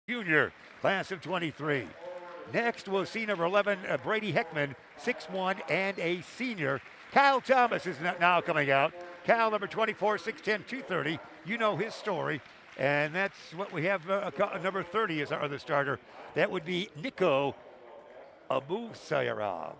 junior, class of 23. Next, we'll see number 11, Brady Heckman, 6'1", and a senior. Kyle Thomas is now coming out. Kyle, number 24, 6'10", 230. You know his story. And that's what we have. Number 30 is our other starter. That would be Nico Abusara,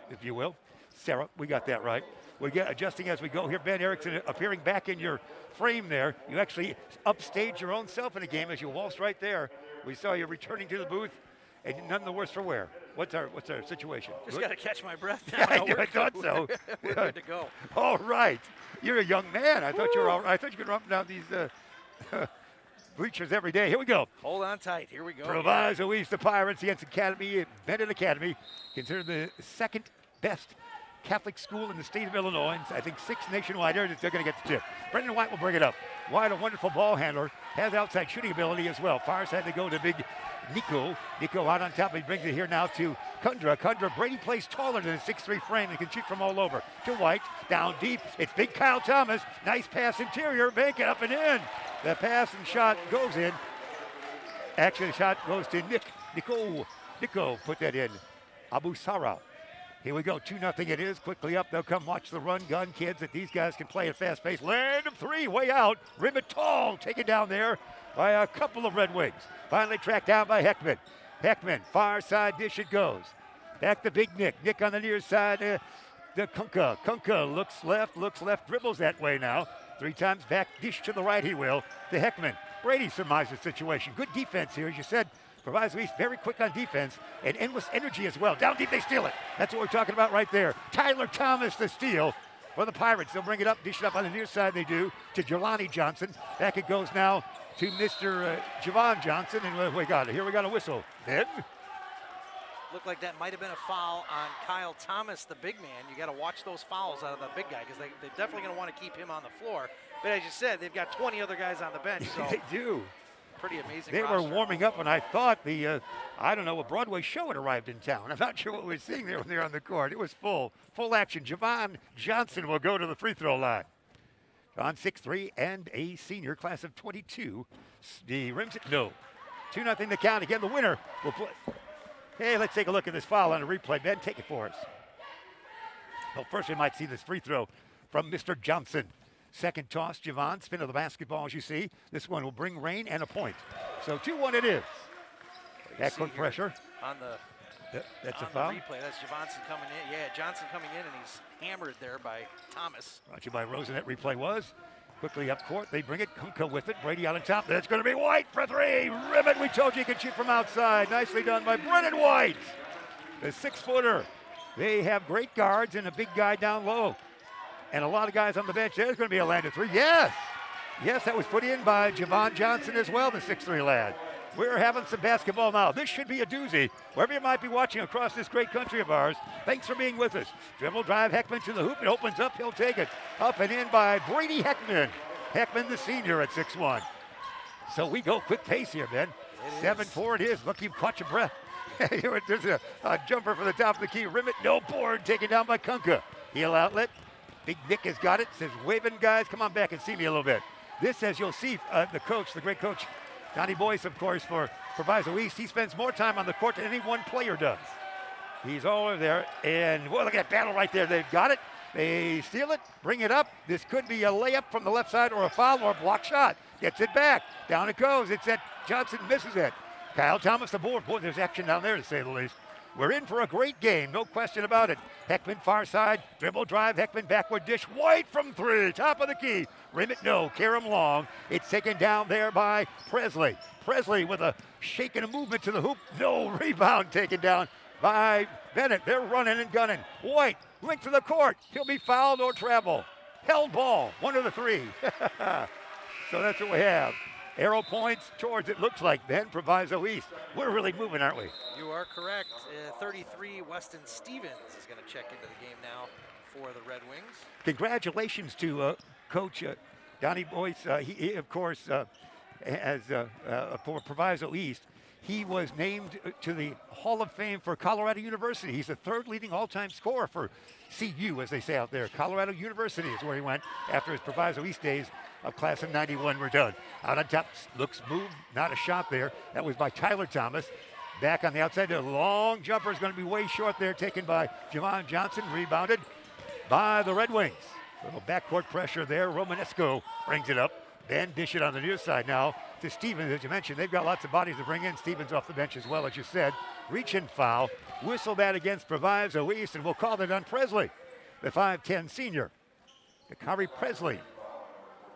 if you will. Sarah, we got that right. We get adjusting as we go here. Ben Erickson appearing back in your frame there. You actually upstage your own self in the game as you waltzed right there. We saw you returning to the booth, and none the worse for wear. What's our situation? Just got to catch my breath. I thought so. We're good to go. All right. You're a young man. I thought you were. I thought you could run down these bleachers every day. Here we go. Hold on tight. Here we go. Proviso East, the Pirates against Academy, Benet Academy, considered the second best Catholic school in the state of Illinois. I think 6 nationwide. They're going to get the tip. Brendan White will bring it up. White, a wonderful ball handler, has outside shooting ability as well. Far side they go to big Nico. Nico out on top. He brings it here now to Kundra. Brady plays taller than a 6'3" frame and can shoot from all over. To White, down deep. It's big Kyle Thomas. Nice pass interior. Bank it up and in. The pass and shot goes in. Actually, the shot goes to Nico put that in. Abusara. Here we go, 2-0 it is. Quickly up, they'll come watch the run gun kids that these guys can play at fast pace. Land of 3, way out. Rim it tall, taken down there by a couple of Red Wings. Finally tracked down by Heckman. Heckman, far side dish it goes. Back to big Nick. Nick on the near side, the Kunka. Kunka looks left, dribbles that way now. 3 times back, dish to the right he will. To Heckman. Brady surmises the situation. Good defense here, as you said. Proviso East very quick on defense and endless energy as well. Down deep, they steal it. That's what we're talking about right there. Tyler Thomas, the steal for the Pirates. They'll bring it up, dish it up on the near side they do to Jelani Johnson. Back it goes now to Mr. Javon Johnson, and we got it. Here we got a whistle. Then Looked like that might have been a foul on Kyle Thomas, the big man. You got to watch those fouls out of the big guy because they're definitely going to want to keep him on the floor. But as you said, they've got 20 other guys on the bench. So they do. Pretty amazing. They were warming up when I thought a Broadway show had arrived in town. I'm not sure what we were seeing there when they were on the court. It was full action. Javon Johnson will go to the free throw line. John 6'3" and a senior, class of 22. The rims it, no. 2-0 the count. Again, the winner will play. Hey, let's take a look at this foul on the replay. Ben, take it for us. Well, first we might see this free throw from Mr. Johnson. Second toss, Javon, spin of the basketball as you see. This one will bring rain and a point. So 2-1 it is. That quick pressure. On the that's a foul. Replay. That's Johnson coming in. Yeah, Johnson coming in, and he's hammered there by Thomas. Brought to you by Rosen. That replay was. Quickly up court, they bring it. Kunka with it. Brady out on top. That's going to be White for 3. Ribbon, we told you can shoot from outside. Nicely done by Brennan White. The 6-footer. They have great guards and a big guy down low. And a lot of guys on the bench. There's going to be a land of 3. Yes, that was put in by Javon Johnson as well, the 6'3" lad. We're having some basketball now. This should be a doozy. Wherever you might be watching across this great country of ours, thanks for being with us. Dribble drive, Heckman to the hoop. It opens up. He'll take it. Up and in by Brady Heckman. Heckman, the senior, at 6'1". So we go quick pace here, Ben. 7-4 it is. Look, you caught your breath. There's a jumper from the top of the key. Rim it, no board. Taken down by Kunka. Heel outlet. Big Nick has got it. Says, waving guys, come on back and see me a little bit. This, as you'll see, the coach, the great coach, Donnie Boyce, of course, for Proviso East, he spends more time on the court than any one player does. He's all over there. And, boy, look at that battle right there. They've got it. They steal it, bring it up. This could be a layup from the left side or a foul or a block shot. Gets it back. Down it goes. It's that Johnson misses it. Kyle Thomas, the board. Boy, there's action down there, to say the least. We're in for a great game, no question about it. Heckman far side, dribble drive, Heckman backward dish, White from 3, top of the key. Rim it, no, Karam long. It's taken down there by Presley. Presley with a shake and a movement to the hoop. No, rebound taken down by Benet. They're running and gunning. White, length to the court. He'll be fouled or travel. Held ball, 1 of the 3. So that's what we have. Arrow points towards, it looks like, Ben, Proviso East. We're really moving, aren't we? You are correct. 33, Weston Stevens is going to check into the game now for the Red Wings. Congratulations to Coach Donnie Boyce. He, of course, has for Proviso East. he was named to the Hall of Fame for Colorado University. He's the third leading all-time scorer for CU, as they say out there. Colorado University is where he went after his Proviso East days of class of 91 were done. Out on top, looks moved, not a shot there. That was by Tyler Thomas. Back on the outside, the long jumper is going to be way short there, taken by Javon Johnson, rebounded by the Red Wings. Little backcourt pressure there. Romanesco brings it up. Then dish it on the near side now to Stevens. As you mentioned, they've got lots of bodies to bring in. Stevens off the bench as well, as you said. Reach and foul. Whistle that against Proviso East, and we'll call that on Presley, the 5'10 senior. Dakari Presley.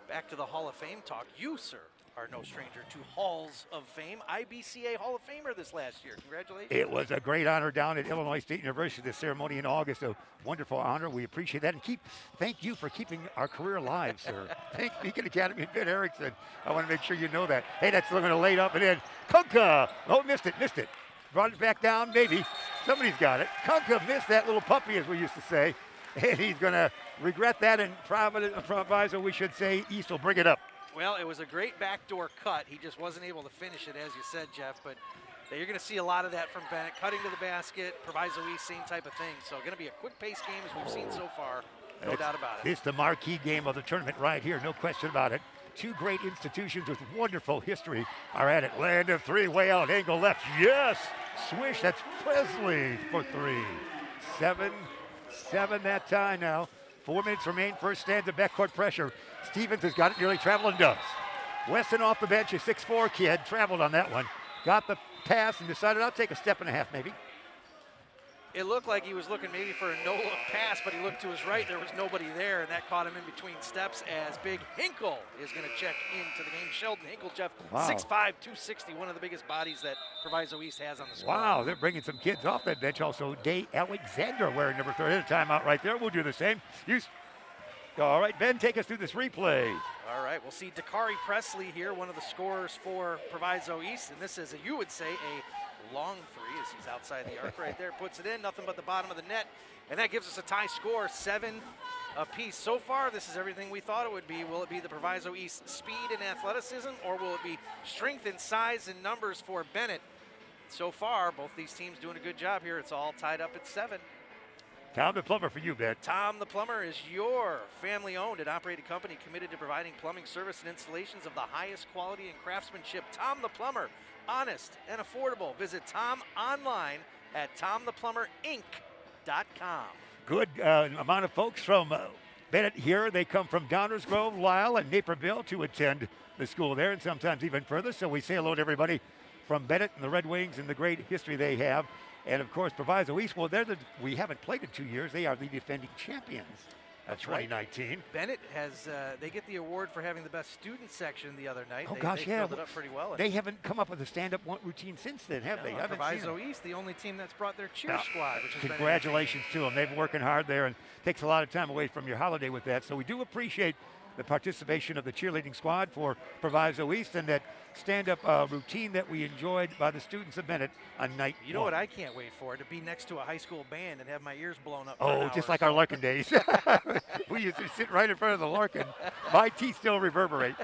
Back to the Hall of Fame talk. You, sir, are no stranger to Halls of Fame. IBCA Hall of Famer this last year. Congratulations. It was a great honor down at Illinois State University, the ceremony in August. A wonderful honor. We appreciate that. And thank you for keeping our career alive, sir. Thank Beacon Academy and Ben Erickson. I want to make sure you know that. Hey, that's looking to lay up and in. Kunka. Oh, missed it. Brought it back down, maybe. Somebody's got it. Kunka missed that little puppy, as we used to say. And he's going to regret that, and Proviso, we should say, East will bring it up. Well, it was a great backdoor cut. He just wasn't able to finish it, as you said, Jeff. But you're going to see a lot of that from Benet. Cutting to the basket, Proviso East, same type of thing. So going to be a quick-paced game as we've seen so far. No doubt about it. It's the marquee game of the tournament right here, no question about it. Two great institutions with wonderful history are at it. Land of three, way out, angle left. Yes! Swish, that's Presley for three. 7 that time now. 4 minutes remain. First stanza, backcourt pressure. Stevens has got it, nearly traveling does. Weston off the bench, a 6'4 kid, traveled on that one. Got the pass and decided I'll take a step and a half maybe. It looked like he was looking maybe for a no-look pass, but he looked to his right. There was nobody there, and that caught him in between steps as Big Hinkle is going to check into the game. Sheldon Hinkle, Jeff, wow. 6'5", 260, one of the biggest bodies that Proviso East has on the squad. Wow, they're bringing some kids off that bench. Also, Day Alexander wearing number 30. A timeout right there. We'll do the same. All right, Ben, take us through this replay. All right, we'll see Dakari Presley here, one of the scorers for Proviso East, and this is, you would say, a long three as he's outside the arc right there. Puts it in, nothing but the bottom of the net, and that gives us a tie score, 7 apiece. So far, this is everything we thought it would be. Will it be the Proviso East speed and athleticism, or will it be strength and size and numbers for Benet? So far, both these teams doing a good job here. It's all tied up at 7. Tom the Plumber for you, Ben. Tom the Plumber is your family-owned and operated company committed to providing plumbing service and installations of the highest quality and craftsmanship. Tom the Plumber, honest and affordable. Visit Tom online at tomtheplumberinc.com. Good amount of folks from Benet here. They come from Downers Grove, Lisle, and Naperville to attend the school there, and sometimes even further. So we say hello to everybody from Benet and the Red Wings and the great history they have. And, of course, Proviso East, well, we haven't played in 2 years. They are the defending champions of 2019. Right. Benet has, they get the award for having the best student section the other night. Oh, they gosh, yeah. filled it up pretty well. They haven't come up with a stand-up routine since then, have they? Proviso East, the only team that's brought their cheer squad. Which has congratulations to them. They've been working hard there, and takes a lot of time away from your holiday with that. So we do appreciate the participation of the cheerleading squad for Proviso East and that stand-up routine that we enjoyed by the students of Benet on night You know what I can't wait for? To be next to a high school band and have my ears blown up. Oh, just like our Larkin days. We used to sit right in front of the Larkin. My teeth still reverberate.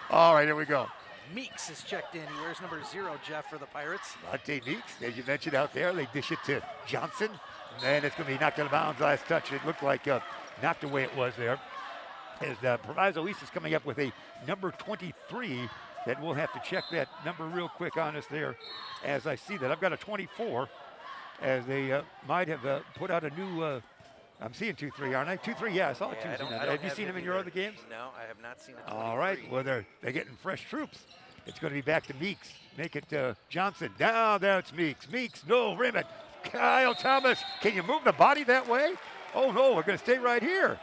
All right, here we go. Meeks is checked in. He wears number 0, Jeff, for the Pirates. Monte Meeks, as you mentioned out there, they dish it to Johnson. And then it's going to be knocked out of bounds last touch. It looked like not the way it was there. As Proviso East is coming up with a number 23 that we'll have to check that number real quick on us there as I see that. I've got a 24 as they might have put out a new, I'm seeing 2-3, aren't I? 2-3, yeah, I saw it 2-3. Have you seen them in your other games? No, I have not seen it. All right, well, they're getting fresh troops. It's going to be back to Meeks. Make it Johnson. Now there it's Meeks. Meeks, no, rim it. Kyle Thomas, can you move the body that way? Oh, no, we're going to stay right here.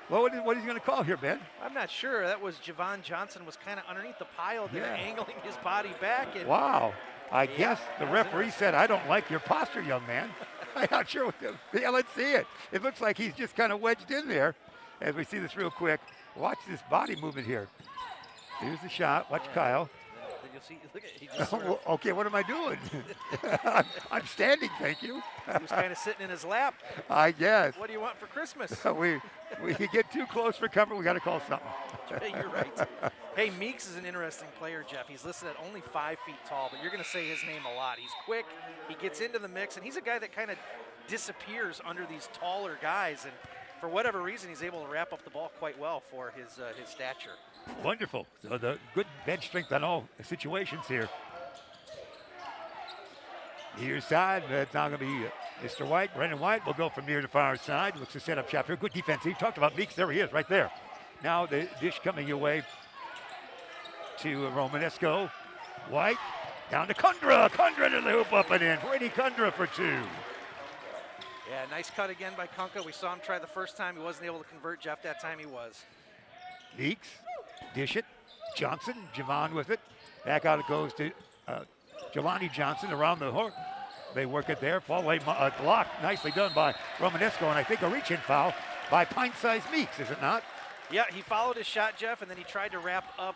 Well, what is he going to call here, Ben? I'm not sure. That was Javon Johnson was kind of underneath the pile there, angling his body back. And wow. I guess the referee said, I don't like your posture, young man. I'm not sure what yeah, let's see it. It looks like he's just kind of wedged in there as we see this real quick. Watch this body movement here. Here's the shot. Watch Kyle. Then you'll see, look at he just sort of, okay, what am I doing? I'm standing, thank you. He was kind of sitting in his lap. I guess. What do you want for Christmas? we get too close for comfort. We got to call something. You're right. Hey, Meeks is an interesting player, Jeff. He's listed at only 5 feet tall, but you're going to say his name a lot. He's quick, he gets into the mix, and he's a guy that kind of disappears under these taller guys, and for whatever reason, he's able to wrap up the ball quite well for his stature. Wonderful. So the good bench strength on all situations here. Near side, but it's now going to be Mr. White. Brendan White will go from near to far side. Looks to set up shop here. Good defense. He talked about Meeks. There he is, right there. Now the dish coming your way to Romanesco. White down to Kundra. Kundra to the hoop, up and in. Brady Kundra for 2. Yeah, nice cut again by Kunka. We saw him try the first time. He wasn't able to convert. Jeff, that time he was. Meeks, dish it. Johnson, Javon with it. Back out it goes to Jelani Johnson around the horn. They work it there. Fall away block. Nicely done by Romanesco, and I think a reach-in foul by pint-sized Meeks, is it not? Yeah, he followed his shot, Jeff, and then he tried to wrap up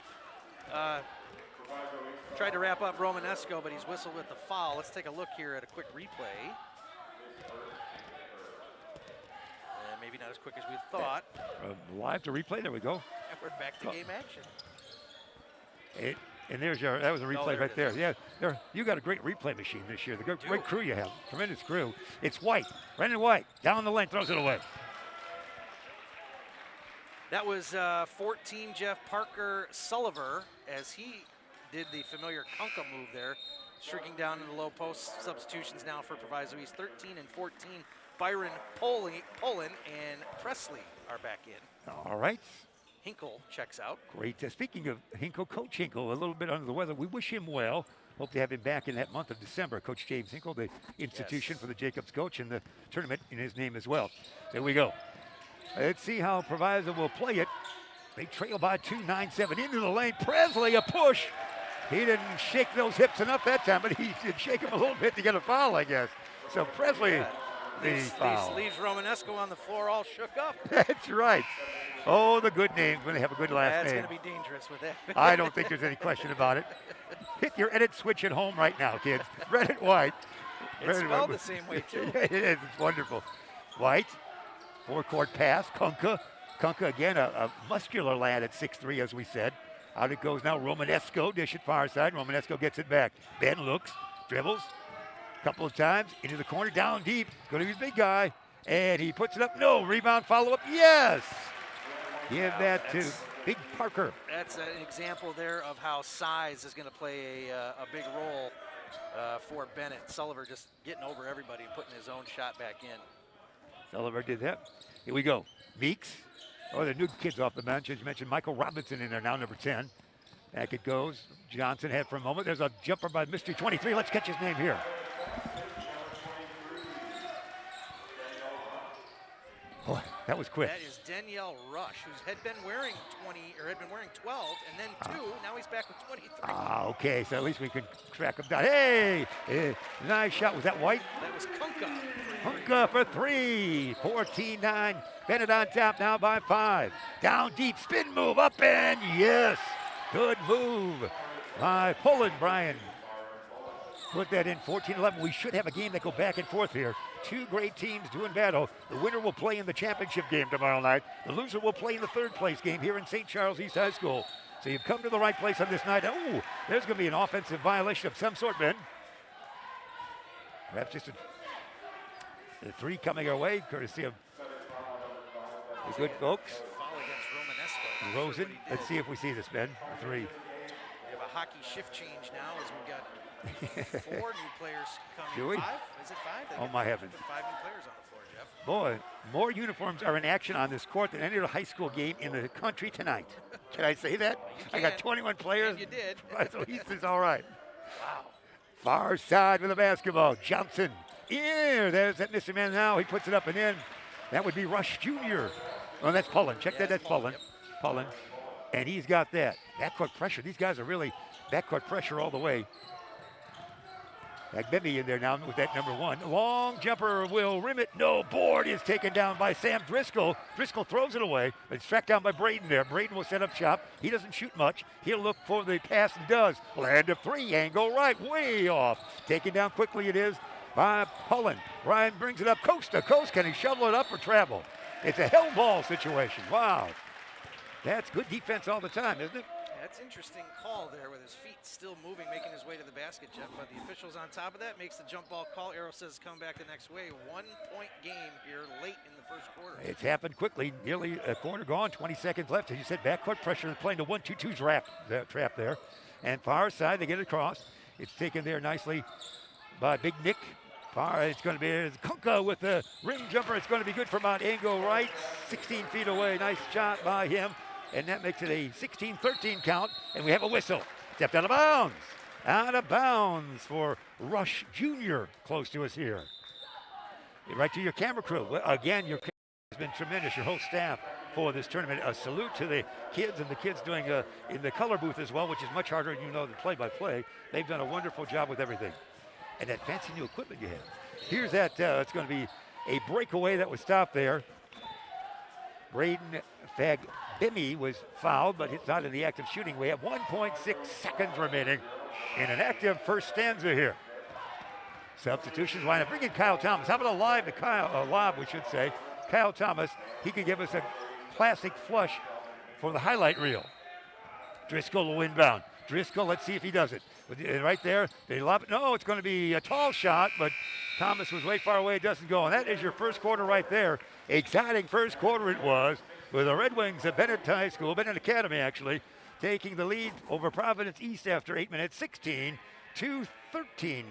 Romanesco, but he's whistled with the foul. Let's take a look here at a quick replay. Maybe not as quick as we thought. Live to replay. There we go. And we're back to game action. And there's that was a replay right there. Yeah, you got a great replay machine this year. The great crew you have. Tremendous crew. It's White. Brendan White. Down the lane. Throws it away. That was 14, Jeff Parker Sullivan, as he did the familiar Kunka move there, streaking down in the low post. Substitutions now for Proviso East. 13 and 14. Byron Poland and Presley are back in. All right. Hinkle checks out. Great. Speaking of Hinkle, Coach Hinkle, a little bit under the weather. We wish him well. Hope to have him back in that month of December. Coach James Hinkle, the institution for the Jacobs coach, and the tournament in his name as well. There we go. Let's see how Proviso will play it. They trail by 2, 9-7 into the lane. Presley, a push. He didn't shake those hips enough that time, but he did shake them a little bit to get a foul, I guess. So Presley, the foul. Leaves Romanesco on the floor all shook up. That's right. Oh, the good names when they have a good last name. That's going to be dangerous with that. I don't think there's any question about it. Hit your edit switch at home right now, kids. Red and White. It's spelled the same way, too. It is. It's wonderful. White, forecourt pass. Kunka again, a muscular lad at 6'3", as we said. Out it goes now. Romanesco, dish it far side. Romanesco gets it back. Ben looks, dribbles, couple of times, into the corner, down deep. Going to be the big guy. And he puts it up. No, rebound, follow-up. Yes! Give that to Big Parker. That's an example there of how size is going to play a big role for Benet. Sullivan just getting over everybody and putting his own shot back in. Sullivan did that. Here we go. Meeks. Oh, the new kids off the bench. As you mentioned, Michael Robinson in there now, number 10. Back it goes. Johnson had for a moment. There's a jumper by Mystery 23. Let's catch his name here. Oh, that was quick. That is Danielle Rush, who's had been wearing 20, or had been wearing 12, and then 2. Now he's back with 23. Okay, so at least we can track him down. Hey, nice shot. Was that White? That was Kunka. Kunka for 3. 14-9. Benet on top now by 5. Down deep, spin move, up and yes. Good move by Poland, Brian. Put that in 14-11. We should have a game that go back and forth here. 2 great teams doing battle. The winner will play in the championship game tomorrow night. The loser will play in the 3rd place game here in St. Charles East High School. So you've come to the right place on this night. Oh, there's going to be an offensive violation of some sort, Ben. Perhaps just a 3 coming our way, courtesy of the good folks. Foul against Romanesco. Rosen. Let's see if we see this, Ben. 3. We have a hockey shift change now as we've got 4 new players coming. Do we? 5? Is it 5? Oh, my heavens. 5 new players on the floor, Jeff. Boy, more uniforms are in action on this court than any other high school game in the country tonight. Can I say that? I got 21 players. And you did. So East is all right. Wow. Far side with the basketball. Johnson. In. There's that missing man now. He puts it up and in. That would be Rush Jr. Oh, that's Pullen. Check that. That's Pullen. Yep. Pullen. And he's got that. Backcourt pressure. These guys are really backcourt pressure all the way. Agbemi in there now with that number 1. Long jumper will rim it. No, board is taken down by Sam Driscoll. Driscoll throws it away, but it's tracked down by Braden there. Braden will set up shop. He doesn't shoot much. He'll look for the pass and does. Land of 3, angle right, way off. Taken down quickly it is by Pullen. Ryan brings it up coast to coast. Can he shovel it up or travel? It's a hell ball situation. Wow. That's good defense all the time, isn't it? That's interesting call there with his feet still moving, making his way to the basket, Jeff. But the officials on top of that makes the jump ball call. Arrow says come back the next way. 1 point game here late in the first quarter. It's happened quickly. Nearly a quarter gone, 20 seconds left. As you said, backcourt pressure, playing the 1-2-2 trap there. And far side, they get it across. It's taken there nicely by Big Nick. It's going to be Kunka with the rim jumper. It's going to be good for Mount Angle right, 16 feet away. Nice shot by him. And that makes it a 16-13 count. And we have a whistle. Stepped out of bounds. Out of bounds for Rush Jr. close to us here. Right to your camera crew. Again, your camera has been tremendous, your whole staff for this tournament. A salute to the kids and the kids doing in the color booth as well, which is much harder, you know, than play-by-play. They've done a wonderful job with everything. And that fancy new equipment you have. Here's that, it's going to be a breakaway that was stopped there. Braden Fagbemi was fouled, but it's not in the act of shooting. We have 1.6 seconds remaining in an active first stanza here. Substitutions line up. Bring in Kyle Thomas. How about a lob, we should say. Kyle Thomas, he could give us a classic flush for the highlight reel. Driscoll will inbound. Driscoll, let's see if he does it. Right there, they lob it. No, it's going to be a tall shot, but Thomas was way far away. It doesn't go. And that is your first quarter right there. Exciting first quarter it was, with the Red Wings at Benet High School, Benet Academy actually, taking the lead over Providence East after 8 minutes, 16-13,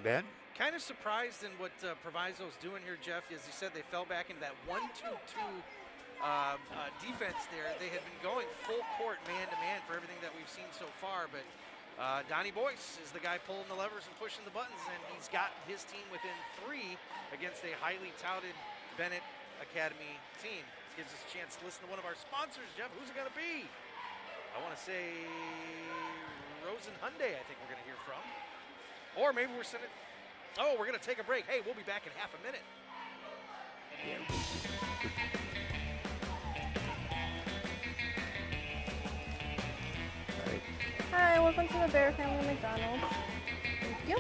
Ben. Kind of surprised in what Proviso's doing here, Jeff. As you said, they fell back into that 1-2-2 defense there. They had been going full court man-to-man for everything that we've seen so far, but Donnie Boyce is the guy pulling the levers and pushing the buttons, and he's got his team within 3 against a highly touted Benet Academy team. This gives us a chance to listen to one of our sponsors, Jeff. Who's it going to be? I want to say Rosen Hyundai, I think we're going to hear from. Or maybe we're sending... Oh, we're going to take a break. Hey, we'll be back in half a minute. Hi, welcome to the Bear Family McDonald's. Thank you.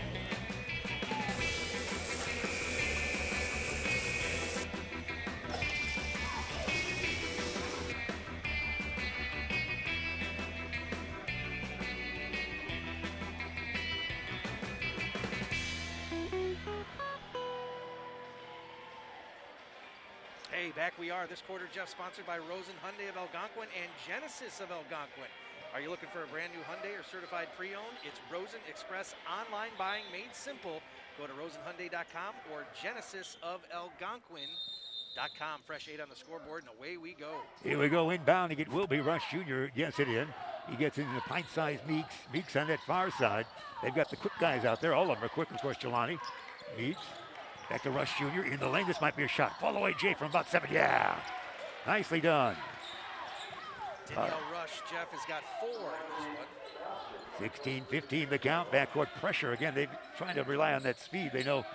Hey, back we are. This quarter, Jeff, sponsored by Rosen Hyundai of Algonquin and Genesis of Algonquin. Are you looking for a brand new Hyundai or certified pre-owned? It's Rosen Express online buying made simple. Go to rosenhyundai.com or genesisofelgonquin.com. Fresh 8 on the scoreboard, and away we go. Here we go, inbound. It will be Rush Jr. gets it in. He gets into the pint-sized Meeks. Meeks on that far side. They've got the quick guys out there. All of them are quick, of course, Jelani. Meeks. Back to Rush Jr. in the lane. This might be a shot. Fall away, Jay, from about 7. Yeah. Nicely done. Danielle Rush, Jeff, has got 4 in this one. 16-15 the count. Backcourt pressure. Again, they're trying to rely on that speed. They know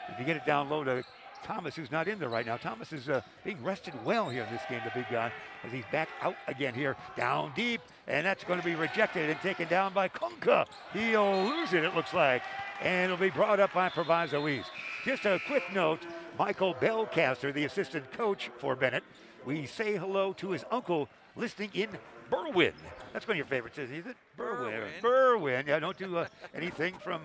if you get it down low to Thomas, who's not in there right now. Thomas is being rested well here in this game, the big guy, as he's back out again here. Down deep, and that's going to be rejected and taken down by Kunka. He'll lose it, it looks like, and it'll be brought up by Proviso East. Just a quick note, Michael Bellcaster, the assistant coach for Benet, we say hello to his uncle listening in Berwyn. That's one of your favorites, is it? Berwyn. Berwyn. Yeah, don't do anything from...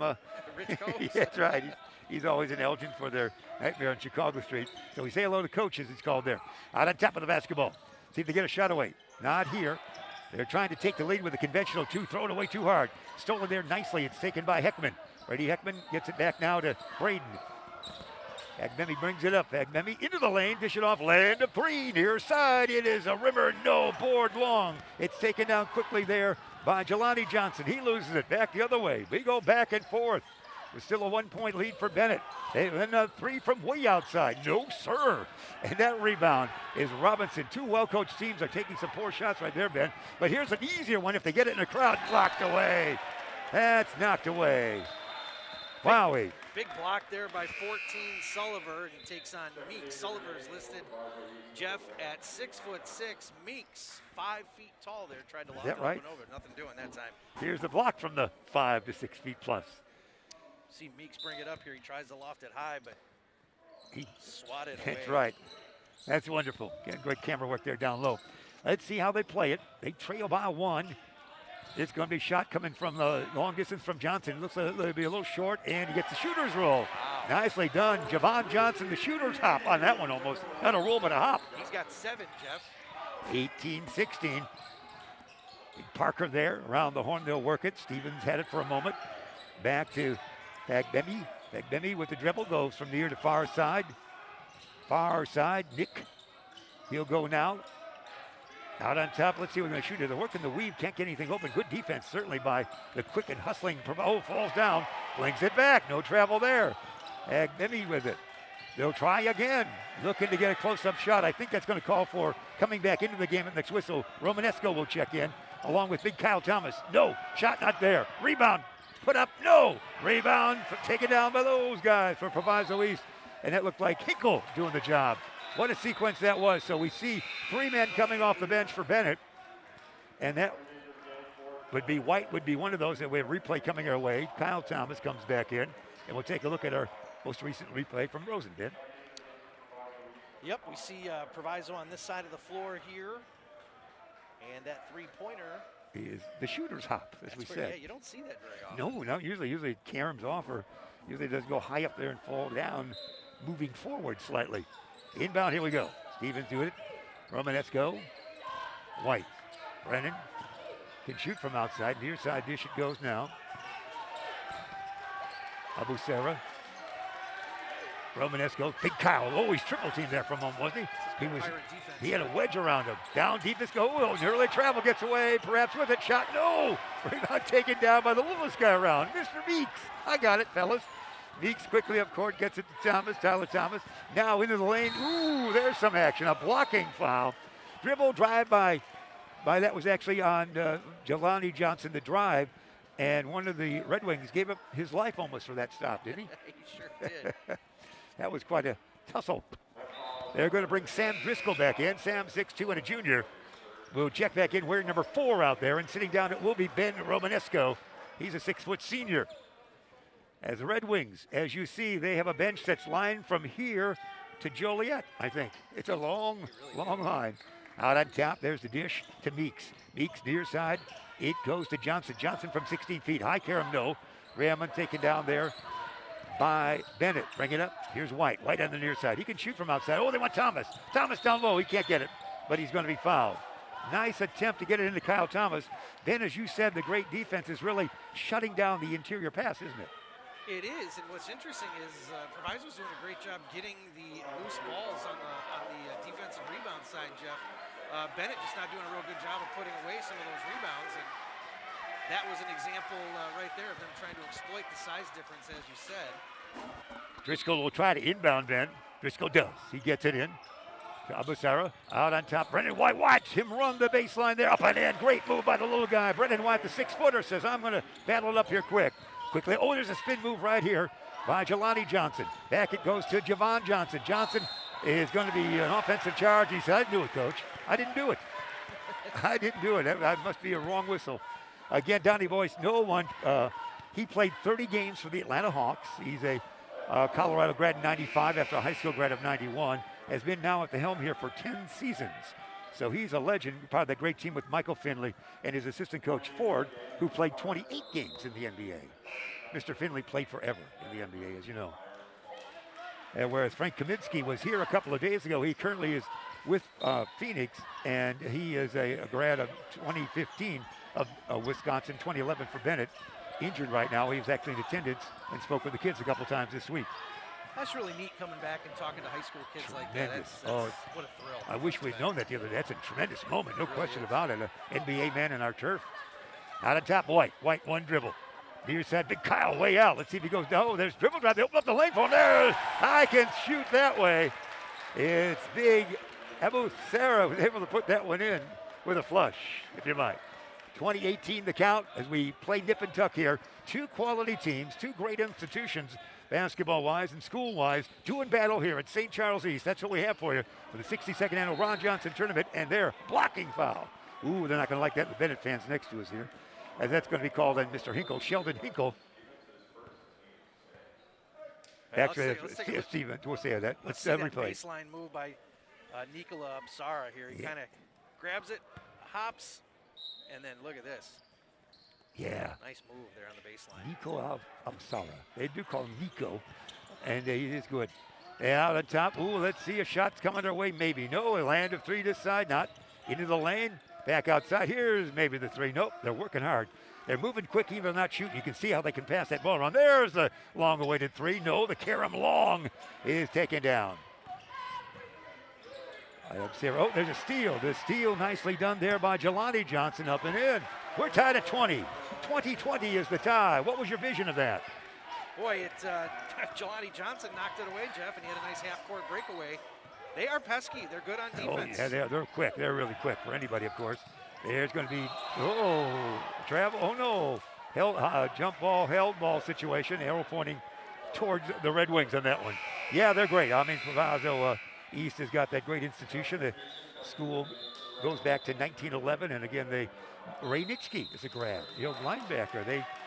Rich Coast. Yeah, that's right. He's always in Elgin for their nightmare on Chicago Street. So we say hello to coaches, it's called there. Out on top of the basketball. See if they get a shot away. Not here. They're trying to take the lead with a conventional 2. Throw it away too hard. Stolen there nicely. It's taken by Heckman. Brady Heckman gets it back now to Braden. Fagbemi brings it up. Fagbemi into the lane, dish it off, land of 3, near side. It is a rimmer, no board long. It's taken down quickly there by Jelani Johnson. He loses it back the other way. We go back and forth. There's still a 1-point lead for Benet. And a 3 from way outside. No, sir. And that rebound is Robinson. 2 well-coached teams are taking some poor shots right there, Ben. But here's an easier one if they get it in the crowd. Blocked away. That's knocked away. Wowie. Big block there by 14 Sulliver, and he takes on Meeks. Sulliver is listed, Jeff, at 6'6". Meeks, 5 feet tall there. Tried to loft it right? Over. Nothing doing that time. Here's the block from the 5 to 6 feet plus. See Meeks bring it up here. He tries to loft it high, but he swatted away. That's right. That's wonderful. Again, great camera work there down low. Let's see how they play it. They trail by 1. It's going to be shot coming from the long distance from Johnson. It looks like it'll be a little short, and he gets the shooter's roll. Wow. Nicely done. Javon Johnson, the shooter's hop on that one almost. Not a roll, but a hop. He's got 7, Jeff. 18-16. Parker there around the horn. They'll work it. Stevens had it for a moment. Back to Pregame. Pregame with the dribble goes from near to far side. Far side. Nick. He'll go now. Out on top. Let's see what they're going to shoot. They're working the weave. Can't get anything open. Good defense, certainly, by the quick and hustling. Oh, falls down. Flings it back. No travel there. Pregame with it. They'll try again. Looking to get a close-up shot. I think that's going to call for coming back into the game at next whistle. Romanesco will check in, along with big Kyle Thomas. No. Shot not there. Rebound. Put up. No. Rebound. Taken down by those guys for Proviso East. And that looked like Hinkle doing the job. What a sequence that was. So we see 3 men coming off the bench for Benet. And that would be White would be one of those that we have replay coming our way. Kyle Thomas comes back in. And we'll take a look at our most recent replay from Rosendale. Yep, we see Proviso on this side of the floor here. And that three-pointer is the shooter's hop, as we said. Yeah, you don't see that very often. No, usually it caroms off, or usually it doesn't go high up there and fall down, moving forward slightly. Inbound, here we go. Stevens do it. Romanesco. White. Brennan can shoot from outside. Near side dish it goes now. Abu Sarah. Romanesco. Big Kyle. Oh, he's triple teamed there from him, wasn't he? He had a wedge around him. Down deep, let's go. Oh, nearly travel gets away. Perhaps with it. Shot. No. Rebound taken down by the littlest guy around. Mr. Meeks. I got it, fellas. Meeks quickly up court, gets it to Thomas, Tyler Thomas. Now into the lane. Ooh, there's some action. A blocking foul. Dribble drive by that was actually on Jelani Johnson, the drive. And one of the Red Wings gave up his life almost for that stop, didn't he? He sure did. That was quite a tussle. They're going to bring Sam Driscoll back in. Sam, 6'2", and a junior. We'll check back in wearing number 4 out there. And sitting down, it will be Ben Romanesco. He's a 6-foot senior. As the Red Wings, as you see, they have a bench that's lined from here to Joliet, I think. It's a long line. Out on top, there's the dish to Meeks. Meeks near side. It goes to Johnson. Johnson from 16 feet. High carom, no. Raymond taken down there by Benet. Bring it up. Here's White. White on the near side. He can shoot from outside. Oh, they want Thomas. Thomas down low. He can't get it, but he's going to be fouled. Nice attempt to get it into Kyle Thomas. Ben, as you said, the great defense is really shutting down the interior pass, isn't it? It is, and what's interesting is Proviso's doing a great job getting the loose balls on the defensive rebound side, Jeff. Benet just not doing a real good job of putting away some of those rebounds, and that was an example right there of them trying to exploit the size difference, as you said. Driscoll will try to inbound Ben. Driscoll does. He gets it in. Abusara out on top. Brendan White, watch him run the baseline there. Up and in. Great move by the little guy. Brendan White, the 6-footer, says, I'm going to battle it up here quick. Quickly. Oh, there's a spin move right here by Jelani Johnson. Back it goes to Javon Johnson. Johnson is going to be an offensive charge. He said, I didn't do it, Coach. I didn't do it. I didn't do it. That must be a wrong whistle. Again, Donnie Boyce, no one. He played 30 games for the Atlanta Hawks. He's a Colorado grad in 95 after a high school grad of 91. Has been now at the helm here for 10 seasons. So he's a legend, part of that great team with Michael Finley and his assistant coach Ford, who played 28 games in the NBA. Mr. Finley played forever in the NBA, as you know. And whereas Frank Kaminsky was here a couple of days ago, he currently is with Phoenix, and he is a grad of 2015 of Wisconsin, 2011 for Benet. Injured right now. He was actually in attendance and spoke with the kids a couple times this week. That's really neat coming back and talking to high school kids like that. That's what a thrill. I wish we'd known that the other day. That's a tremendous moment, no question about it. An NBA man in our turf. Out on top, White. White, one dribble. Near side, big Kyle way out. Let's see if he goes down. Oh, there's dribble drive. They open up the lane for him. There, I can shoot that way. It's big. Abu Sarah was able to put that one in with a flush, if you might. 2018 the count as we play nip and tuck here. 2 quality teams, 2 great institutions, basketball-wise and school-wise, doing battle here at St. Charles East. That's what we have for you for the 62nd annual Ron Johnson Tournament, and their blocking foul. Ooh, they're not going to like that. The Benet fans next to us here. As that's going to be called on Mr. Hinkle, Sheldon Hinkle. Actually, Steven, we'll say that. Let's replay. Baseline move by Nikola Absara here. He kind of grabs it, hops, and then look at this. Yeah. Nice move there on the baseline. Nico Absala. They do call him Nico, and he is good. Yeah, out on top. Ooh, let's see. A shot's coming their way. Maybe. No, a land of three this side. Not into the lane. Back outside. Here's maybe the three. Nope, they're working hard. They're moving quick, even though they're not shooting. You can see how they can pass that ball around. There's the long-awaited three. No, the Karam Long is taken down. Oh, there's a steal. The steal nicely done there by Jelani Johnson up and in. We're tied at 20. 20-20 is the tie. What was your vision of that? Boy, Jelani Johnson knocked it away, Jeff, and he had a nice half-court breakaway. They are pesky. They're good on defense. Oh, yeah, they're quick. They're really quick for anybody, of course. There's going to be, travel. Oh, no. Jump ball, held ball situation. Arrow pointing towards the Red Wings on that one. Yeah, they're great. I mean, Proviso East has got that great institution. The school goes back to 1911, and again, Ray Nitschke is a grad, the old linebacker.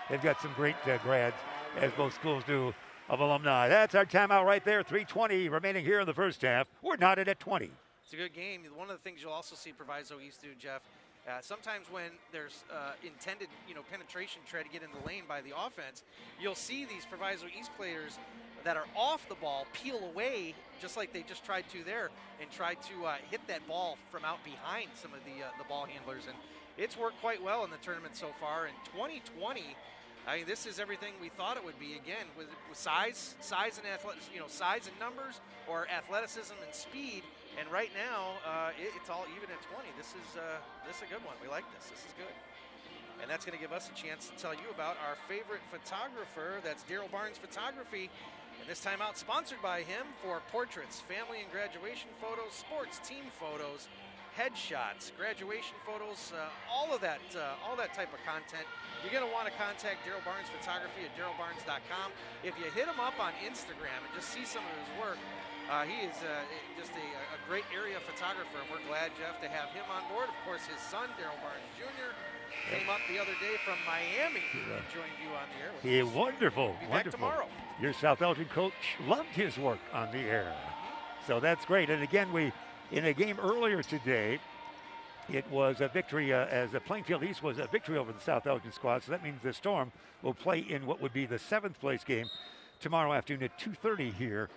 They've got some great grads, as both schools do, of alumni. That's our timeout right there. 3:20 remaining here in the first half. We're knotted at 20. It's a good game. One of the things you'll also see Proviso East do, Jeff, sometimes when there's intended, penetration, try to get in the lane by the offense, you'll see these Proviso East players that are off the ball peel away, just like they just tried to there, and try to hit that ball from out behind some of the ball handlers. And it's worked quite well in the tournament so far. In 2020, I mean, this is everything we thought it would be. Again, with size and size and numbers, or athleticism and speed. And right now, it's all even at 20. This is a good one. We like this. This is good. And that's going to give us a chance to tell you about our favorite photographer. That's Daryl Barnes Photography. And this time out, sponsored by him for portraits, family and graduation photos, sports team photos, headshots, graduation photos, all that type of content. You're going to want to contact Daryl Barnes Photography at darylbarnes.com. If you hit him up on Instagram and just see some of his work, he is just a great area photographer, and we're glad, Jeff, to have him on board. Of course, his son, Daryl Barnes Jr., came up the other day from Miami and joined you on the air. Wonderful. Be back tomorrow. Your South Elgin coach loved his work on the air. So that's great. And again, in a game earlier today, it was a victory as the Plainfield East was a victory over the South Elgin squad. So that means the Storm will play in what would be the 7th place game tomorrow afternoon at 2:30 here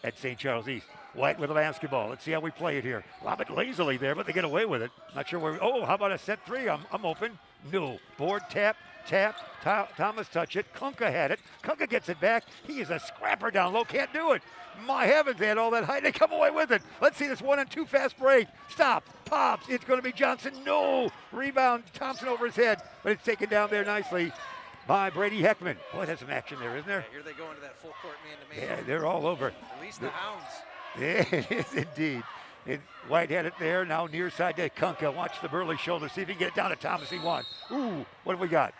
at St. Charles East. White with a basketball. Let's see how we play it here. Lob it lazily there, but they get away with it. Not sure where. Oh, how about a set three? I'm open. No. Board tap. Thomas touch it. Kunka had it. Kunka gets it back. He is a scrapper down low. Can't do it. My heavens, they had all that height. They come away with it. Let's see this 1 and 2 fast break. Stop. Pops. It's going to be Johnson. No. Rebound. Thompson over his head, but it's taken down there nicely by Brady Heckman. Boy, there's some action there, isn't there? Yeah, here they go into that full court man-to-man. Yeah, they're all over. At least the Hounds. Yeah, it is indeed. White had it there. Now near side to Kunka. Watch the Burley shoulder. See if he can get it down to Thomas. He won. Ooh, what have we got?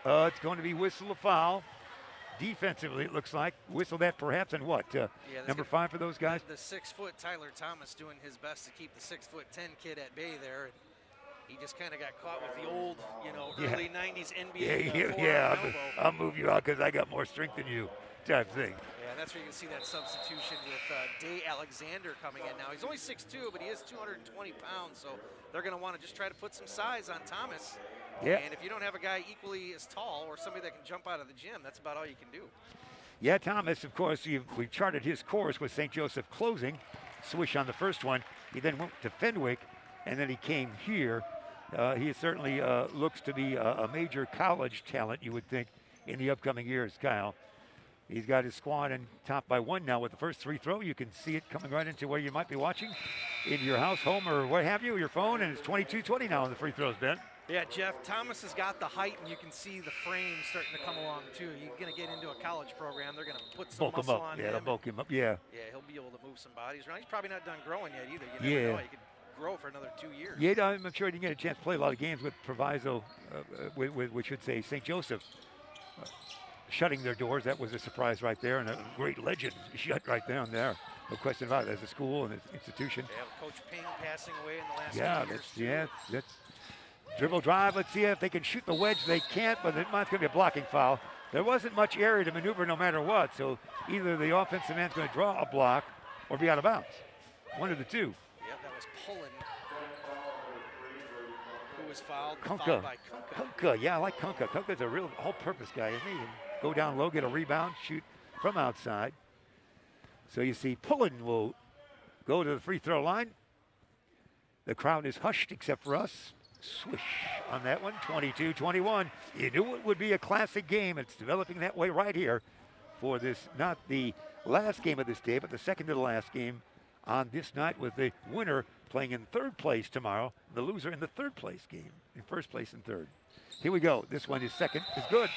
It's going to be whistle a foul. Defensively, it looks like. Whistle that perhaps, and what? Number 5 for those guys? The 6-foot Tyler Thomas doing his best to keep the 6'10" kid at bay there. And he just kind of got caught with the old, early 90s NBA. Yeah. I'll move you out because I got more strength than you type thing. Yeah, and that's where you can see that substitution with Day Alexander coming in now. He's only 6'2", but he is 220 pounds, so they're going to want to just try to put some size on Thomas. Yeah. And if you don't have a guy equally as tall or somebody that can jump out of the gym, that's about all you can do. Yeah, Thomas, of course, we've charted his course with St. Joseph closing. Swish on the first one. He then went to Fenwick, and then he came here. He certainly looks to be a major college talent, you would think, in the upcoming years, Kyle. He's got his squad and top by 1 now with the first free throw. You can see it coming right into where you might be watching, in your house, home, or what have you, your phone, and it's 22-20 now on the free throws, Ben. Yeah, Jeff, Thomas has got the height, and you can see the frame starting to come along, too. You're going to get into a college program. They're going to put some bulk muscle him up. on Yeah, him. they'll bulk him up, yeah. Yeah, he'll be able to move some bodies around. He's probably not done growing yet either. You never know. He could grow for another 2 years. Yeah, I'm sure he didn't get a chance to play a lot of games with Proviso, we should say St. Joseph. Shutting their doors, that was a surprise right there, and a great legend shut right down there. No question about it, as a school and an institution. Yeah, Coach Ping passing away in the last few years. That's dribble drive. Let's see if they can shoot the wedge. They can't, but it's going to be a blocking foul. There wasn't much area to maneuver no matter what, so either the offensive man's going to draw a block or be out of bounds. One of the two. Yeah, that was Pullen, who who was fouled Kunka. by Kunka. Kunka, yeah, I like Kunka. Kunka's a real all-purpose guy, isn't he? He can go down low, get a rebound, shoot from outside. So you see Pullen will go to the free throw line. The crowd is hushed except for us. Swish on that one, 22-21. You knew it would be a classic game. It's developing that way right here for this, not the last game of this day, but the second to the last game on this night, with the winner playing in third place tomorrow, the loser in the third place game, in first place and third. Here we go. This one is second. It's good.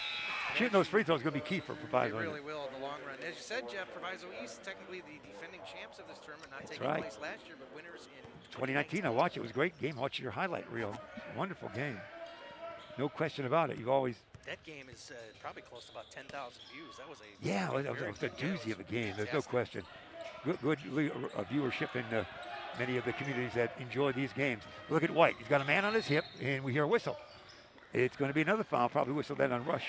Shooting those free throws is going to be key for Proviso. They really will in the long run. As you said, Jeff, Proviso East, technically the defending champs of this tournament, not taking place last year, but winners in 2019. I watched it. It was a great game. Watch your highlight reel. Wonderful game. No question about it. You've always. That game is probably close to about 10,000 views. That was a that was a doozy of a game. There's no question. Good viewership in many of the communities that enjoy these games. Look at White. He's got a man on his hip, and we hear a whistle. It's going to be another foul. Probably whistle that on Rush.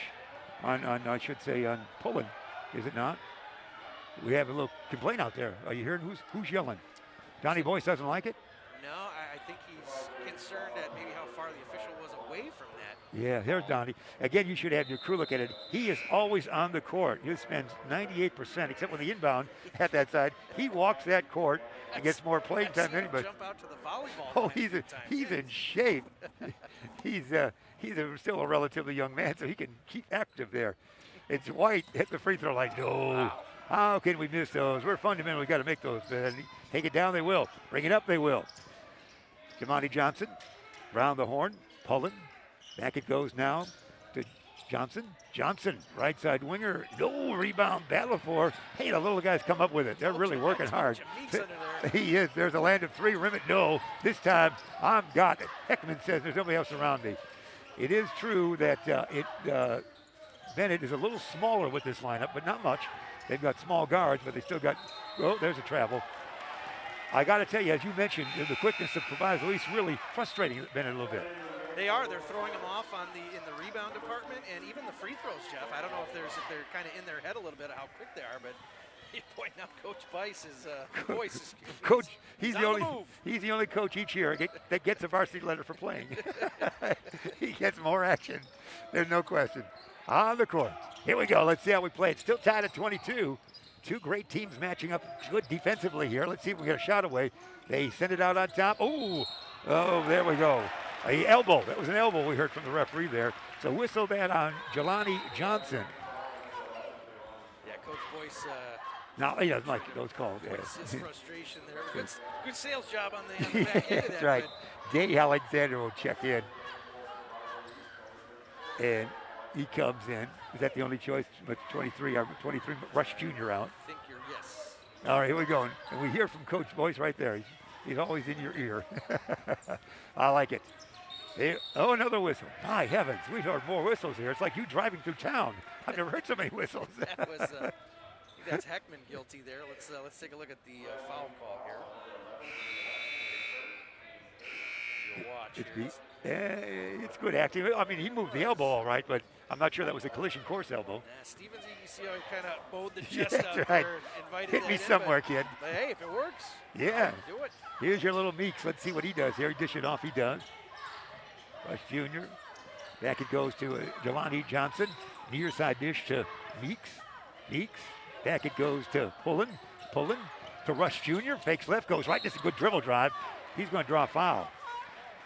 On I should say on Pullen, is it not? We have a little complaint out there. Are you hearing who's yelling? Donnie Boyce doesn't like it? No, I think he's concerned at maybe how far the official was away from that. Yeah, there's Donnie. Again, you should have your crew look at it. He is always on the court. He spends 98%, except when the inbound at that side. He walks that court and gets more playing time than anybody. Jump out to the volleyball. Oh, he's in shape. he's still a relatively young man, so he can keep active there. It's White hit the free throw line. No. Wow. How can we miss those? We're fundamentally got to make those. Take it down, they will. Bring it up, they will. Jamani Johnson, round the horn. Pullen. Back it goes now to Johnson. Johnson, right side winger. No rebound battle for. Hey, the little guys come up with it. They're really working hard. He is. There's a land of three. Rimmet, no. This time, I'm got it. Heckman says there's nobody else around me. It is true that Benet is a little smaller with this lineup, but not much. They've got small guards, but they still got, oh, there's a travel. I got to tell you, as you mentioned, the quickness of Proviso East really frustrating Benet a little bit. They are. They're throwing them off in the rebound department and even the free throws, Jeff. I don't know if they're kind of in their head a little bit of how quick they are, but you point out Coach Bice is Coach. He's the only coach each year that gets a varsity letter for playing. He gets more action. There's no question. On the court. Here we go. Let's see how we play. It's still tied at 22. Two great teams matching up good defensively here. Let's see if we get a shot away. They send it out on top. Oh, there we go. A elbow. That was an elbow we heard from the referee there. So whistle that on Jelani Johnson. Yeah, Coach Boyce. No, he doesn't like those calls. Yeah. His frustration there. Good sales job on the back end of that. That's right. Day Alexander will check in. And he comes in. Is that the only choice? 23 Rush Jr. out. I think yes. All right, here we go. And we hear from Coach Boyce right there. He's always in your ear. I like it. Another whistle. My heavens, we've heard more whistles here. It's like you driving through town. I've never heard so many whistles. That was, I think that's Heckman guilty there. Let's take a look at the foul call here. You'll watch. It's good acting. I mean, he moved the elbow all right, but I'm not sure that was a collision course elbow. Stevens, you see how he kind of bowed the chest out right. there and invited Hit me somewhere, kid. But hey, if it works, yeah. Do it. Here's your little Meeks. Let's see what he does here. He dish it off. He does. Rush Jr. Back it goes to Jelani Johnson. Near side dish to Meeks. Back it goes to Pullen to Rush Jr. Fakes left, goes right. This is a good dribble drive. He's going to draw a foul.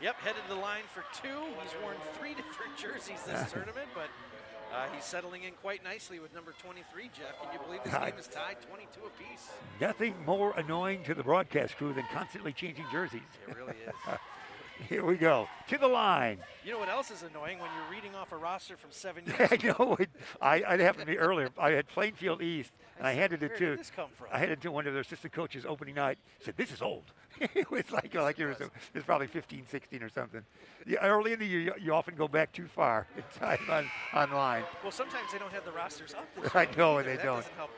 Yep, headed to the line for two. He's worn 3 different jerseys this tournament, but he's settling in quite nicely with number 23, Jeff. Can you believe this game is tied 22 apiece? Nothing more annoying to the broadcast crew than constantly changing jerseys. It really is. Here we go. To the line. You know what else is annoying? When you're reading off a roster from 7 years ago. I know. It happened to me earlier. I had Plainfield East, and I handed it to. Where did this come from? I handed it to one of their assistant coaches opening night. He said, "This is old." It was like it was probably 15, 16 or something. Yeah, early in the year, you often go back too far in time online. Well, sometimes they don't have the rosters up. I know they don't. Doesn't help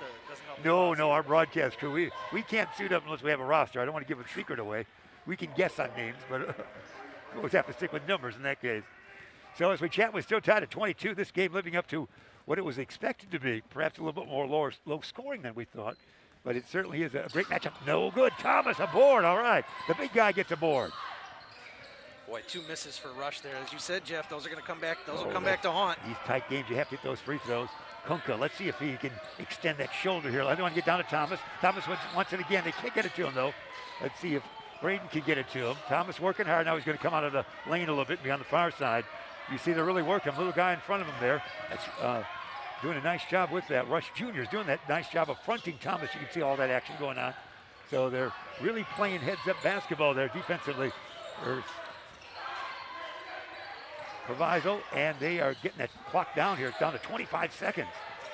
No, our broadcast crew, we can't suit up unless we have a roster. I don't want to give a secret away. We can guess on names, but we'll have to stick with numbers in that case. So as we chat, we're still tied at 22. This game living up to what it was expected to be, perhaps a little bit more low scoring than we thought. But it certainly is a great matchup. No good. Thomas aboard. All right. The big guy gets aboard. Boy, 2 misses for Rush there. As you said, Jeff, those are going to come back. Those will come back to haunt. These tight games, you have to hit those free throws. Kunka, let's see if he can extend that shoulder here. I don't want to get down to Thomas. Thomas wants it again. They can't get it to him, though. Let's see if Braden can get it to him. Thomas working hard. Now he's going to come out of the lane a little bit, be on the far side. You see they're really working. Little guy in front of him there. That's doing a nice job with that. Rush Jr. is doing that nice job of fronting Thomas. You can see all that action going on. So they're really playing heads-up basketball there defensively. There's Proviso, and they are getting that clock down here. It's down to 25 seconds.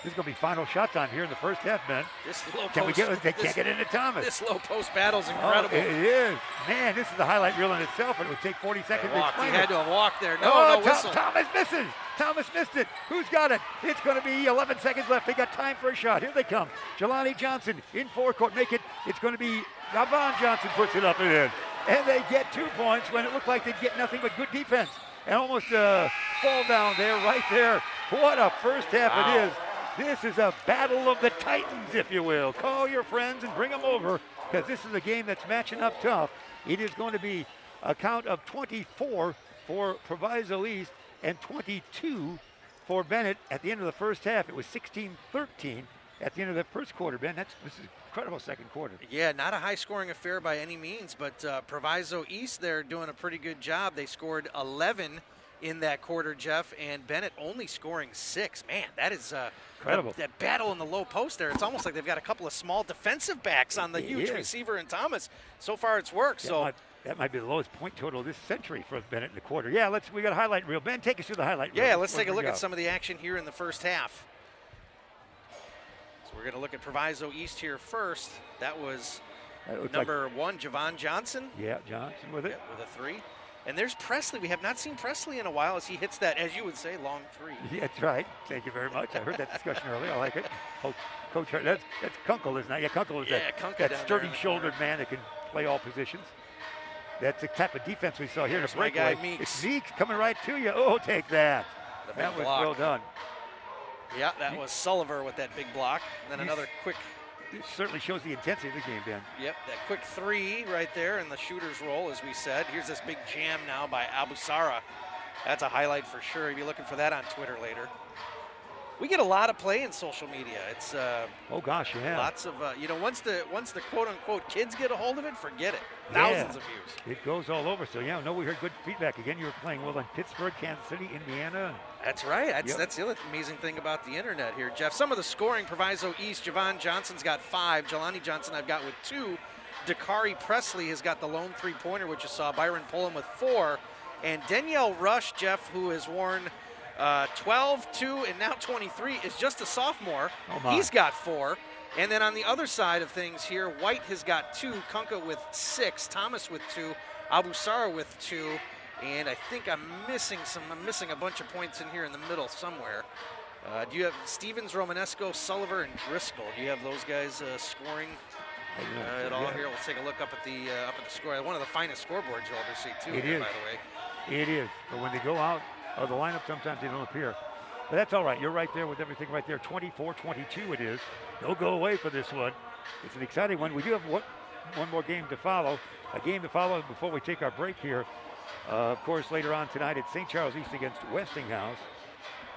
This is going to be final shot time here in the first half, Ben. This low Can we post, get? They can't get into Thomas. This low post battle is incredible. Oh, it is. Man, this is the highlight reel in itself, and it would take 40 seconds to explain He had to have walked there. No, oh, no whistle. Thomas misses. Thomas missed it. Who's got it? It's going to be 11 seconds left. They got time for a shot. Here they come. Jelani Johnson in forecourt. Make it. It's going to be Javon Johnson puts it up and in. And they get 2 points when it looked like they'd get nothing but good defense. And almost fall down there, right there. What a first half it is. This is a battle of the Titans, if you will. Call your friends and bring them over, because this is a game that's matching up tough. It is going to be a count of 24 for Proviso East and 22 for Benet at the end of the first half. It was 16-13 at the end of the first quarter, Ben. This is an incredible second quarter. Yeah, not a high-scoring affair by any means, but Proviso East, they're doing a pretty good job. They scored 11 in that quarter, Jeff, and Benet only scoring 6. Man, that is incredible. That battle in the low post there. It's almost like they've got a couple of small defensive backs on the huge receiver and Thomas. So far, it's worked. That might be the lowest point total this century for Benet in the quarter. Yeah, we got a highlight reel. Ben, take us through the highlight reel. Yeah, let's take a look at some of the action here in the first half. So we're going to look at Proviso East here first. That was number 1, Javon Johnson. Yeah, Johnson with it. Yeah, with a 3. And there's Presley. We have not seen Presley in a while as he hits that, as you would say, long 3. Yeah, that's right. Thank you very much. I heard that discussion earlier. I like it. Coach, that's Kunkel, isn't it? Yeah, Kunkel is that sturdy-shouldered man that can play all positions. That's the type of defense we saw here in the breakaway. It's Meeks coming right to you. Oh, take that. That was well done. Yeah, that was Sullivan with that big block. And then another quick. It certainly shows the intensity of the game, Ben. Yep, that quick 3 right there in the shooter's roll, as we said. Here's this big jam now by Abusara. That's a highlight for sure. You'll be looking for that on Twitter later. We get a lot of play in social media. It's oh gosh, yeah. Lots of once the quote unquote kids get a hold of it, forget it. Thousands of views. It goes all over. So yeah, no, we heard good feedback. Again, you were playing well in Pittsburgh, Kansas City, Indiana. That's right. That's the other amazing thing about the internet here, Jeff. Some of the scoring: Proviso East, Javon Johnson's got 5. Jelani Johnson I've got with 2. Dakari Presley has got the lone 3-pointer, which you saw. Byron Pullum with 4. And Danielle Rush, Jeff, who has worn 12, 2, and now 23, is just a sophomore. He's got 4. And then on the other side of things here, White has got 2, Kunka with 6, Thomas with 2, Abusara with 2, and I think I'm missing a bunch of points in here in the middle somewhere. Do you have Stevens, Romanesco, Sullivan, and Driscoll? Do you have those guys scoring at all here? Let's take a look up at the score. One of the finest scoreboards you'll ever see, too. By the way, it is. But when they go out of the lineup, sometimes they don't appear. But that's all right. You're right there with everything right there. 24-22 it is. They'll go away for this one. It's an exciting one. We do have one more game to follow. A game to follow before we take our break here. Of course, later on tonight, it's St. Charles East against Westinghouse.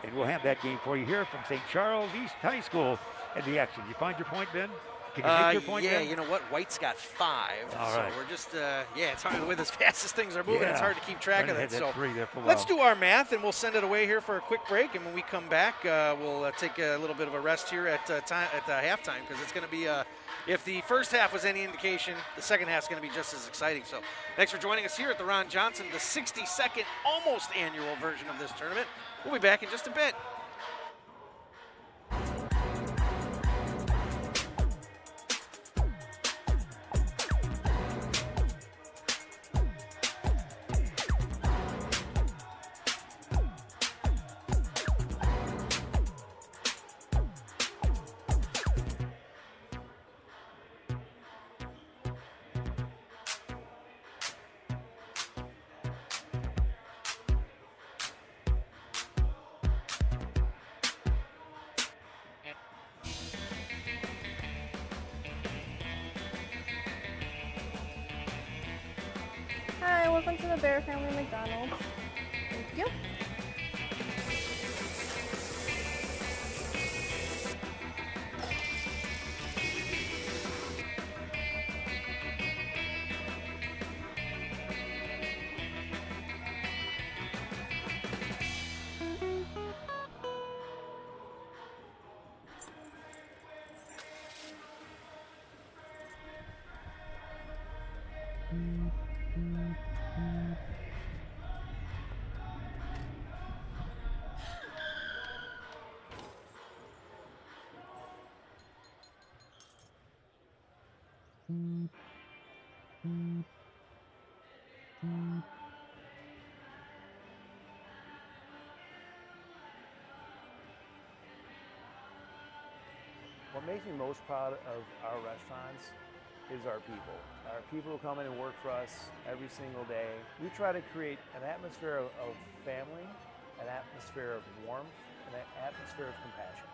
And we'll have that game for you here from St. Charles East High School and the action. You find your point, Ben? Can you make your point, yeah, Ben? You know what? White's got 5. All right. So we're just, it's hard with as fast as things are moving. It's hard to keep track of that. So 3 there for a while. Let's do our math, and we'll send it away here for a quick break. And when we come back, we'll take a little bit of a rest here at halftime, because it's going to be, if the first half was any indication, the second half is going to be just as exciting. So thanks for joining us here at the Ron Johnson, the 62nd almost annual version of this tournament. We'll be back in just a bit. welcome to the Bear Family McDonald's. Thank you. What makes me most proud of our restaurants is our people. Our people who come in and work for us every single day. We try to create an atmosphere of family, an atmosphere of warmth, and an atmosphere of compassion.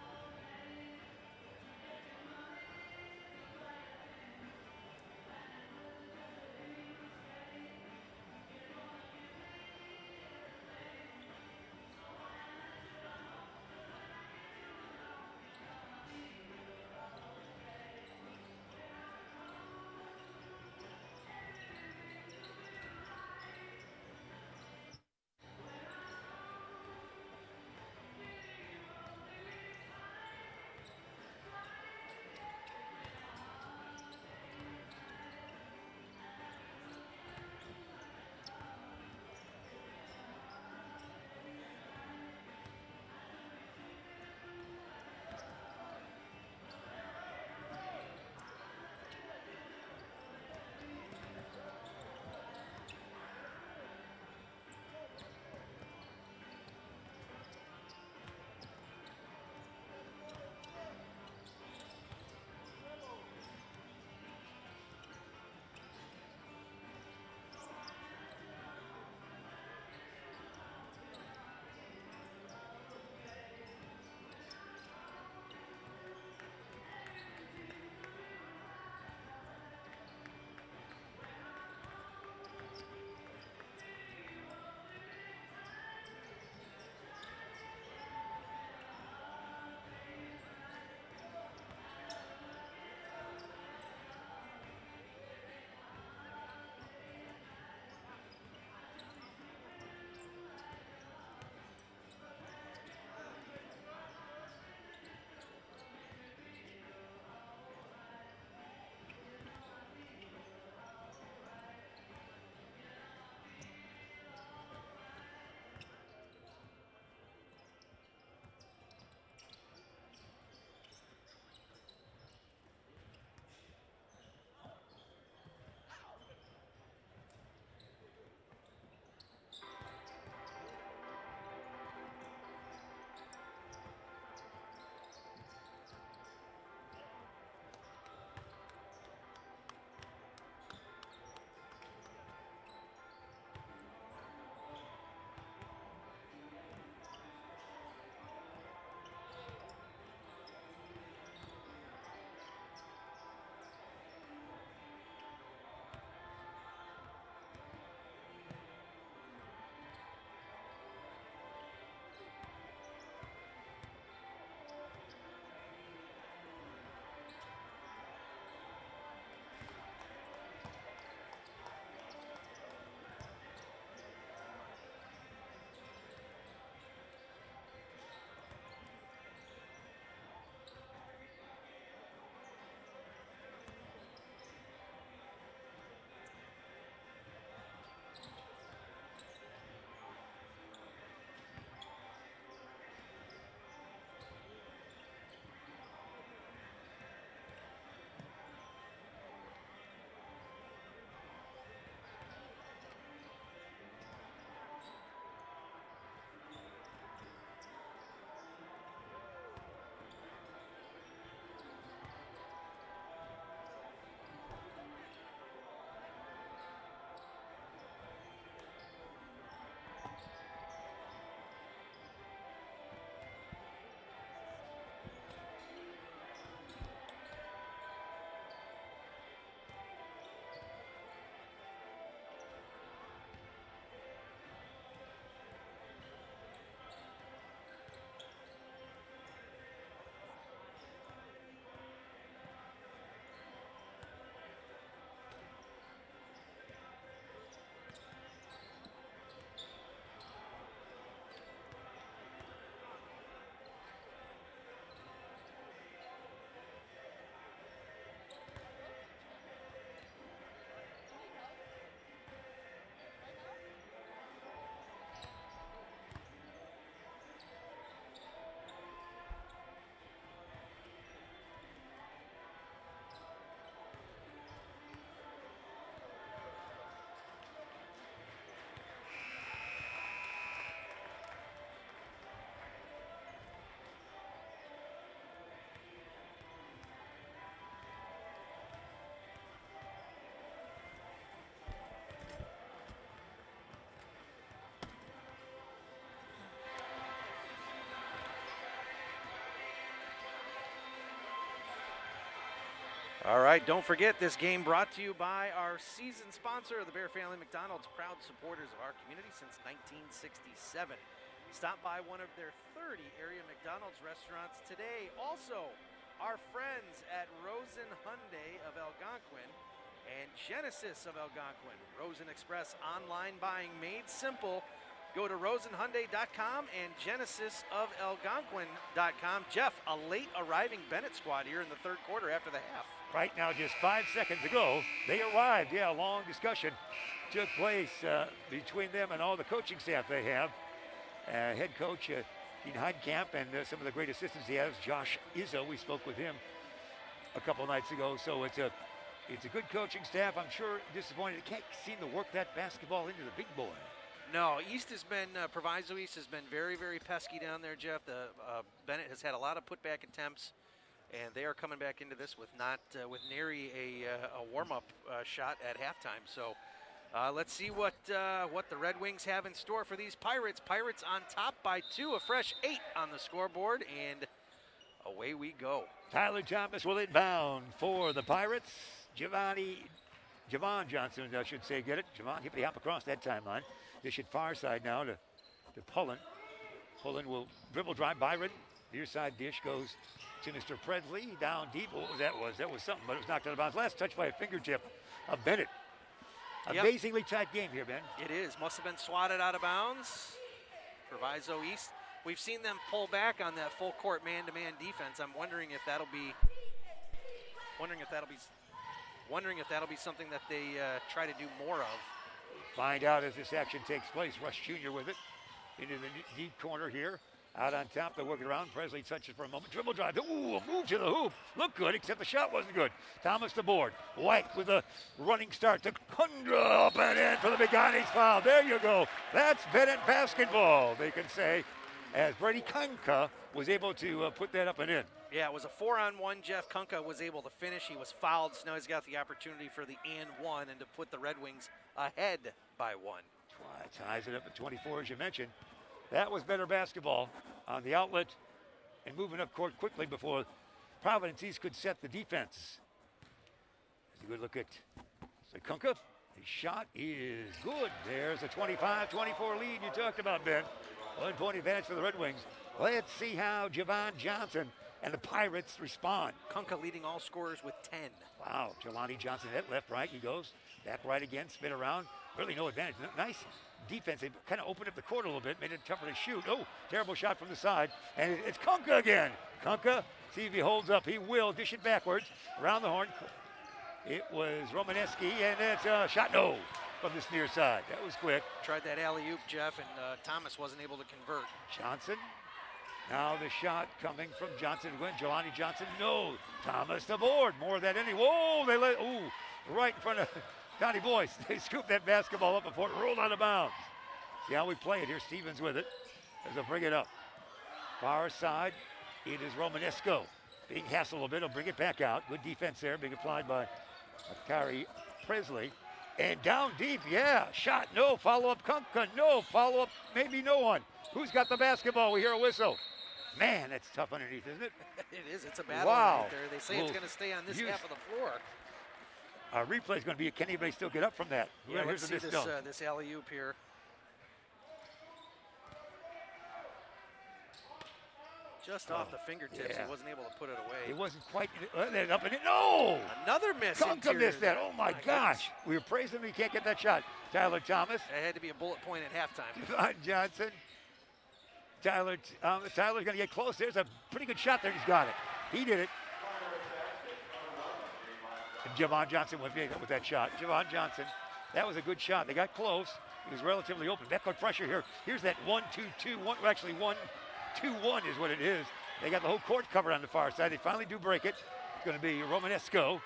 All right, don't forget this game brought to you by our season sponsor, the Bear Family McDonald's, proud supporters of our community since 1967. Stop by one of their 30 area McDonald's restaurants today. Also, our friends at Rosen Hyundai of Algonquin and Genesis of Algonquin. Rosen Express online buying made simple. Go to rosenhyundai.com and genesisofalgonquin.com. Jeff, a late arriving Benet squad here in the third quarter after the half. Right now, just 5 seconds ago, they arrived. Yeah, a long discussion took place between them and all the coaching staff they have. Head coach Dean Heidkamp and some of the great assistants he has, Josh Izzo. We spoke with him a couple nights ago. So it's a good coaching staff. I'm sure disappointed. It can't seem to work that basketball into the big boy. No, East has been, Proviso East has been very, very pesky down there, Jeff. Benet has had a lot of putback attempts, and they are coming back into this with with nary a warm-up shot at halftime. So let's see what the Red Wings have in store for these Pirates. Pirates on top by 2, a fresh 8 on the scoreboard, and away we go. Tyler Thomas will inbound for the Pirates. Javon Johnson, I should say, get it. Javon hippity hop across that timeline. Dish it far side now to Pullen. Pullen will dribble drive Byron. Near side dish goes to Mr. Presley. Down deep. What was that? That was something, but it was knocked out of bounds. Last touch by a fingertip of Benet. Amazingly tight game here, Ben. It is. Must have been swatted out of bounds. Proviso East. We've seen them pull back on that full court man-to-man defense. I'm wondering if that'll be something that they try to do more of. Find out as this action takes place. Rush Jr. with it into the deep corner here. Out on top, they're working around. Presley touches for a moment. Dribble drive. Ooh, a move to the hoop. Looked good, except the shot wasn't good. Thomas the board. White with a running start to Kundra up and in for the Beganis foul. There you go. That's Benet basketball, they can say, as Brady Kunka was able to put that up and in. Yeah, it was a 4-on-1. Jeff Kunka was able to finish. He was fouled, so now he's got the opportunity for the and one and to put the Red Wings ahead by 1. Ties it up at 24, as you mentioned. That was better basketball on the outlet and moving up court quickly before Providence East could set the defense. That's a good look at Kunka. His shot is good. There's a 25-24 lead you talked about, Ben. 1 point advantage for the Red Wings. Let's see how Javon Johnson and the Pirates respond. Kunka leading all scorers with 10. Wow, Jelani Johnson at left, right. He goes back right again, spin around. Really no advantage. Nice defense. They kind of opened up the court a little bit, made it tougher to shoot. Oh, terrible shot from the side. And it's Kunka again. Kunka, see if he holds up. He will. Dish it backwards around the horn. It was Romaneski, and that's a shot. No, from this near side. That was quick. Tried that alley-oop, Jeff, and Thomas wasn't able to convert. Johnson. Now the shot coming from Johnson. Jelani Johnson. No. Thomas the board. More than any. Whoa, they let. Ooh, right in front of Donnie Boyce. They scooped that basketball up before it rolled out of bounds. See how we play it here. Stevens with it as they'll bring it up. Far side, it is Romanesco. Being hassled a little bit, he'll bring it back out. Good defense there, being applied by Akari Presley. And down deep, yeah, shot, no, follow-up, Kunka, no, follow-up, maybe no one. Who's got the basketball? We hear a whistle. Man, that's tough underneath, isn't it? It is, it's a battle right there. They say it's going to stay on this half of the floor. Our replay is going to be, can anybody still get up from that? Yeah, let's see this alley-oop here. Just off the fingertips, he wasn't able to put it away. It wasn't quite up in it. No! Another miss. Kunka missed that. Oh my gosh. We were praising him. He can't get that shot. Tyler Thomas. It had to be a bullet point at halftime. Javon Johnson. Tyler's going to get close. There's a pretty good shot there. He's got it. He did it. And Javon Johnson went big with that shot. Javon Johnson. That was a good shot. They got close. He was relatively open. Backcourt pressure here. Here's that 1-2-2. Actually, 1-2-1 is what it is. They got the whole court covered on the far side. They finally do break it. It's going to be Romanesco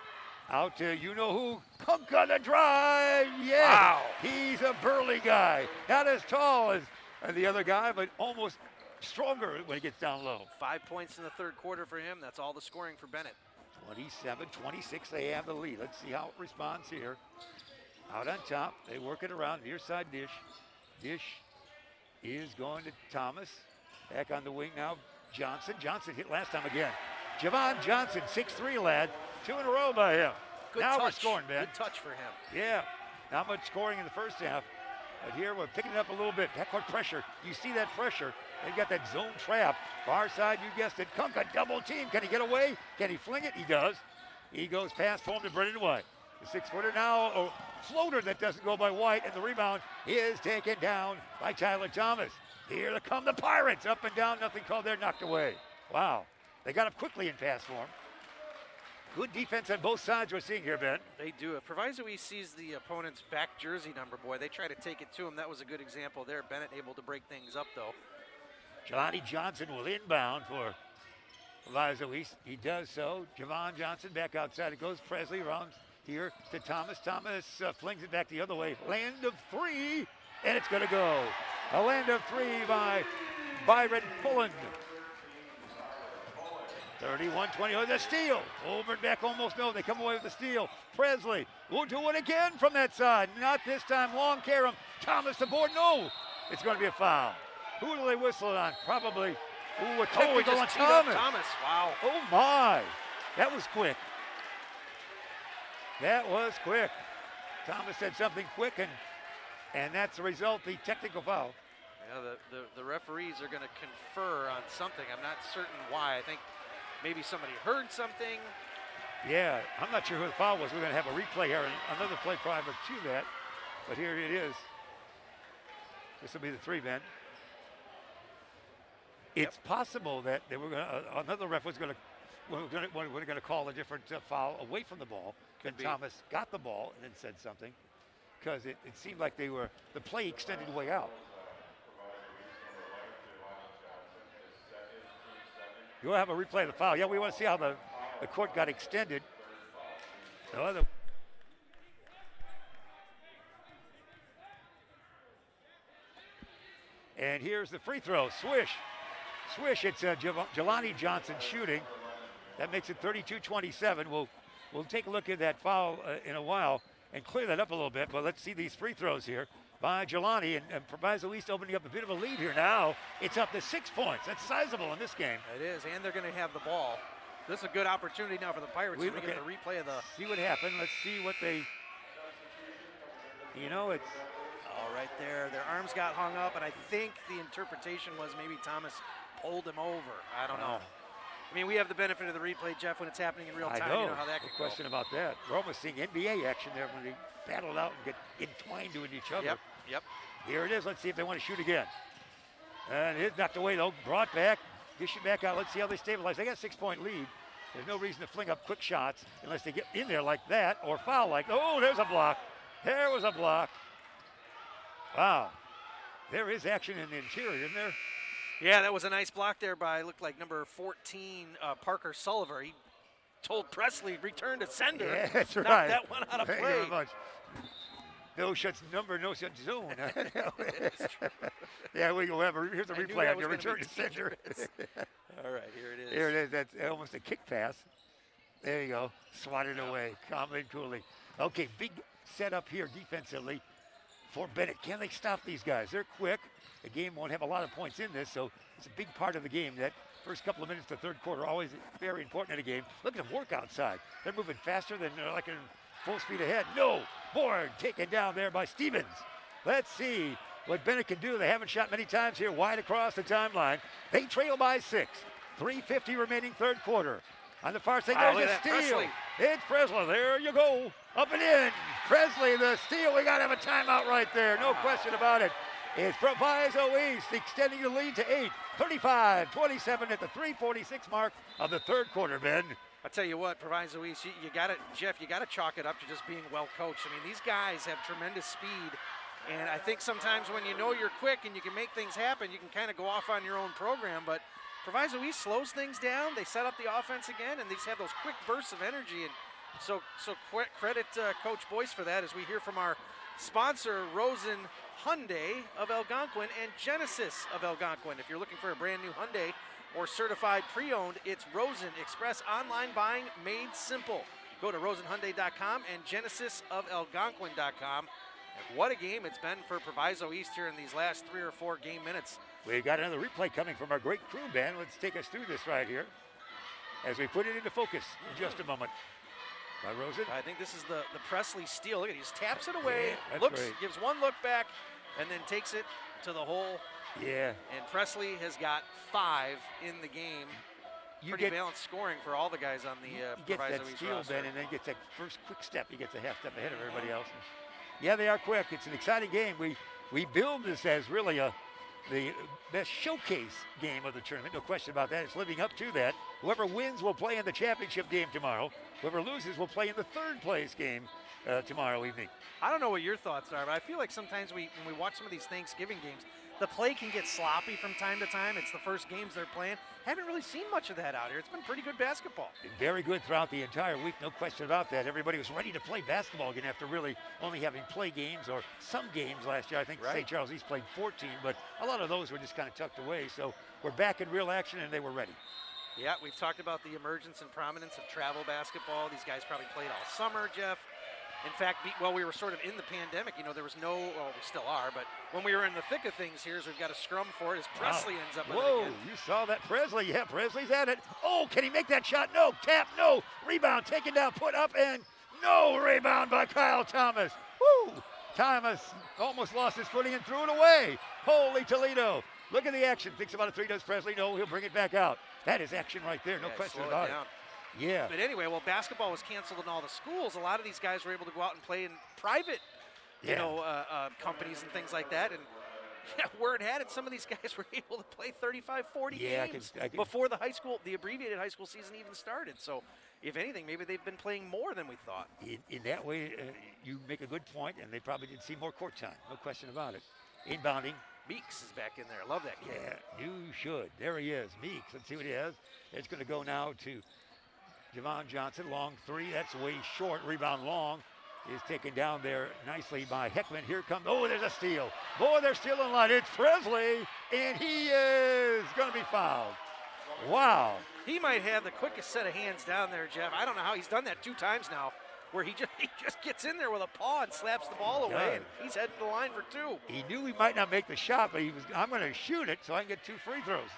out to you-know-who. Kunka the drive. Yeah. Wow. He's a burly guy. Not as tall as the other guy, but almost stronger when he gets down low. 5 points in the third quarter for him. That's all the scoring for Benet. 27-26, they have the lead. Let's see how it responds here. Out on top, they work it around, near side dish. Dish is going to Thomas. Back on the wing now, Johnson. Johnson hit last time again. Javon Johnson, 6'3", lad. 2 in a row by him. Good now touch. we're scoring, Ben. Good touch for him. Yeah, not much scoring in the first half. But here we're picking it up a little bit. Backcourt pressure. You see that pressure. They've got that zone trap. Far side, you guessed it. Kunka double team. Can he get away? Can he fling it? He does. He goes past home to Brendan White. The 6-footer now, a floater that doesn't go by White, and the rebound is taken down by Tyler Thomas. Here come the Pirates. Up and down, nothing called there, knocked away. Wow. They got up quickly in pass form. Good defense on both sides we're seeing here, Ben. They do. If Proviso East sees the opponent's back jersey number, boy, they try to take it to him. That was a good example there. Benet able to break things up, though. Jelani Johnson will inbound for Proviso East. He does so. Javon Johnson back outside. It goes Presley around here to Thomas. Thomas flings it back the other way. Land of 3, and it's going to go. A land of 3 by Byron Pullen. 31-20, oh, the steal. Over and back almost, no, they come away with the steal. Presley will do it again from that side. Not this time, long Karam. Thomas the board, no. It's going to be a foul. Who do they whistle it on? Probably, ooh, a technical on Thomas. Thomas, wow. Oh my, that was quick. That was quick. Thomas said something quick, and that's the result, the technical foul. Yeah, the referees are going to confer on something. I'm not certain why. I think maybe somebody heard something. Yeah, I'm not sure who the foul was. We're going to have a replay here, and another play prior to that. But here it is. This will be the 3, Ben. It's possible that they were going to, another ref was going to, we're going to call a different foul away from the ball. Then Thomas got the ball and then said something, because it seemed like the play extended way out. You'll have a replay of the foul. Yeah, we want to see how the court got extended. And here's the free throw. Swish. Swish. It's Jelani Johnson shooting. That makes it 32-27. We'll take a look at that foul in a while and clear that up a little bit. But let's see these free throws here by Jelani, and Proviso East opening up a bit of a lead here now. It's up to 6 points. That's sizable in this game. It is, and they're going to have the ball. This is a good opportunity now for the Pirates to get the replay of the. See what happened. Let's see what they. You know, it's. Oh, right there. Their arms got hung up, and I think the interpretation was maybe Thomas pulled him over. I don't know. I mean, we have the benefit of the replay, Jeff, when it's happening in real time. You know how that could go. No question about that. We're almost seeing NBA action there when they battle out and get entwined with each other. Yep. Here it is. Let's see if they want to shoot again. And it's knocked away, though. Brought back. Dish it back out. Let's see how they stabilize. They got a 6-point lead. There's no reason to fling up quick shots unless they get in there like that or foul like. Oh, there's a block. There was a block. Wow. There is action in the interior, isn't there? Yeah, that was a nice block there by, looked like number 14, Parker Sullivan. He told Presley, return to sender. Yeah, that's right. Knocked that one out of Thank you play. very much. No shots number, no shots zone. Yeah, we will have here's a replay on your return to center. All right, here it is. Here it is. That's almost a kick pass. There you go. Swatted away, calmly and coolly. Okay, big setup here defensively for Benet. Can they stop these guys? They're quick. The game won't have a lot of points in this, so it's a big part of the game. That first couple of minutes to third quarter, always very important in a game. Look at them work outside. They're moving faster than like in full speed ahead. No, board taken down there by Stevens. Let's see what Benet can do. They haven't shot many times here, wide across the timeline. They trail by 6. 3:50 remaining third quarter. On the far side, there's a steal. Presley. It's Presley. There you go. Up and in. Presley, the steal. We got to have a timeout right there. No question about it. It's Proviso East extending the lead to 8. 35-27 at the 3:46 mark of the third quarter, Ben. I'll tell you what, Proviso East, you got to, Jeff, you got to chalk it up to just being well coached. I mean, these guys have tremendous speed, and I think sometimes when you know you're quick and you can make things happen, you can kind of go off on your own program, but Proviso East slows things down. They set up the offense again, and these have those quick bursts of energy, and so credit Coach Boyce for that as we hear from our sponsor, Rosen Hyundai of Algonquin and Genesis of Algonquin. If you're looking for a brand new Hyundai or certified pre-owned, it's Rosen Express online buying made simple. Go to rosenhyundai.com and genesisofelgonquin.com. And what a game it's been for Proviso East here in these last 3 or 4 game minutes. We've got another replay coming from our great crew, Ben. Let's take us through this right here as we put it into focus in just a moment. by Rosen. I think this is the Presley steal. Look at, he just taps it away, Yeah, that's looks, great. gives one look back, and then takes it to the hole. Yeah. And Presley has got 5 in the game. Pretty balanced scoring for all the guys on the He gets Proviso that East steal, roster. Ben, and then gets that first quick step. He gets a half step ahead of everybody else. Yeah, they are quick. It's an exciting game. We build this as really the best showcase game of the tournament. No question about that. It's living up to that. Whoever wins will play in the championship game tomorrow. Whoever loses will play in the third place game tomorrow evening. I don't know what your thoughts are, but I feel like sometimes when we watch some of these Thanksgiving games, the play can get sloppy from time to time. It's the first games they're playing. Haven't really seen much of that out here. It's been pretty good basketball. Very good throughout the entire week, no question about that. Everybody was ready to play basketball again after really only having play games or some games last year. I think St. Charles East played 14, but a lot of those were just kind of tucked away. So we're back in real action, and they were ready. Yeah, we've talked about the emergence and prominence of travel basketball. These guys probably played all summer, Jeff. In fact, while we were sort of in the pandemic, there was no, well, we still are, but when we were in the thick of things here, we've got a scrum for it as Presley ends up with it Whoa, again. you saw that, Presley. Yeah, Presley's at it. Oh, can he make that shot? No. Tap, no. Rebound, taken down, put up, and no rebound by Kyle Thomas. Woo! Thomas almost lost his footing and threw it away. Holy Toledo. Look at the action. Thinks about a 3, does Presley. No, he'll bring it back out. That is action right there, no question slow about it down. Yeah. But anyway, well, basketball was canceled in all the schools. A lot of these guys were able to go out and play in private, companies and things like that. And word had it, some of these guys were able to play 35, 40 games before the abbreviated high school season even started. So, if anything, maybe they've been playing more than we thought. In that way, you make a good point, and they probably did see more court time. No question about it. Inbounding. Meeks is back in there. I love that kid. Yeah, you should. There he is, Meeks. Let's see what he has. It's going to go now to Javon Johnson. Long 3. That's way short. Rebound long is taken down there nicely by Heckman. Here comes, there's a steal. Boy, they're stealing line. It's Presley, and he is going to be fouled. Wow. He might have the quickest set of hands down there, Jeff. I don't know how he's done that 2 times now, where he just gets in there with a paw and slaps the ball away, and he's heading to the line for 2. He knew he might not make the shot, but I'm going to shoot it so I can get 2 free throws.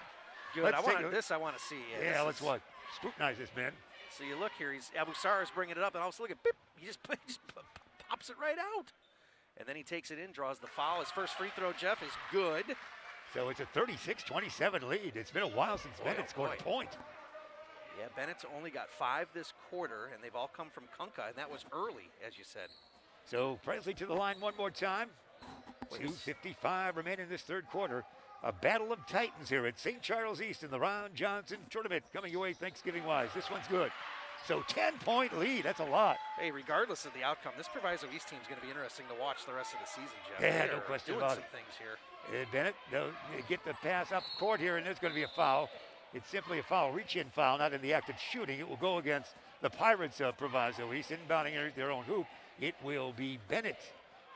Good. I want to see. Yeah, let's watch. Scrutinize this, man. So you look here, Abu Sarr's bringing it up, and also look at, beep, he just pops it right out. And then he takes it in, draws the foul. His first free throw, Jeff, is good. So it's a 36-27 lead. It's been a while since Benet scored a point. Yeah, Bennett's only got 5 this quarter, and they've all come from Kunka, and that was early, as you said. So Presley to the line one more time. 2:55 remain in this third quarter. A battle of titans here at St. Charles East in the Ron Johnson tournament coming your way Thanksgiving-wise. This one's good. So 10-point lead, that's a lot. Hey, regardless of the outcome, this Proviso East team is going to be interesting to watch the rest of the season, Jeff. Yeah, no question about it. Doing some things here. Benet, they'll get the pass up court here, and there's going to be a foul. It's simply a foul, reach-in foul, not in the act of shooting. It will go against the Pirates of Proviso East, inbounding their own hoop. It will be Benet,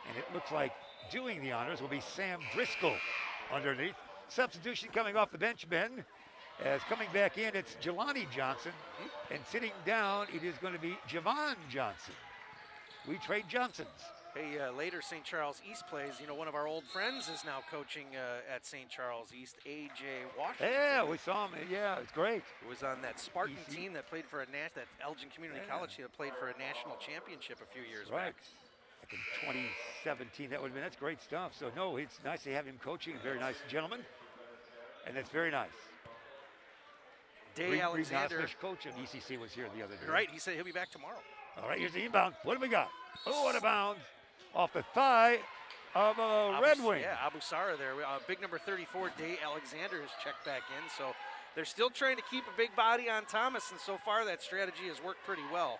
and it looks like doing the honors will be Sam Driscoll underneath. Substitution coming off the bench, Ben. As coming back in, it's Jelani Johnson. And sitting down, it is going to be Javon Johnson. We trade Johnsons. Hey, later St. Charles East plays. One of our old friends is now coaching at St. Charles East, A.J. Washington. Yeah, we saw him. Yeah, it's great. He was on that Spartan team that played for that Elgin Community College team that played for a national championship a few years back. Back in 2017, that's great stuff. So, no, it's nice to have him coaching. Very nice gentleman. And that's very nice. Day Alexander. Coach of ECC was here the other day. Right, he said he'll be back tomorrow. All right, here's the inbound. What do we got? What a bounce off the thigh of a Red Wing. Yeah, Abu Sarra there. Big number 34, Day Alexander, has checked back in. So they're still trying to keep a big body on Thomas, and so far that strategy has worked pretty well,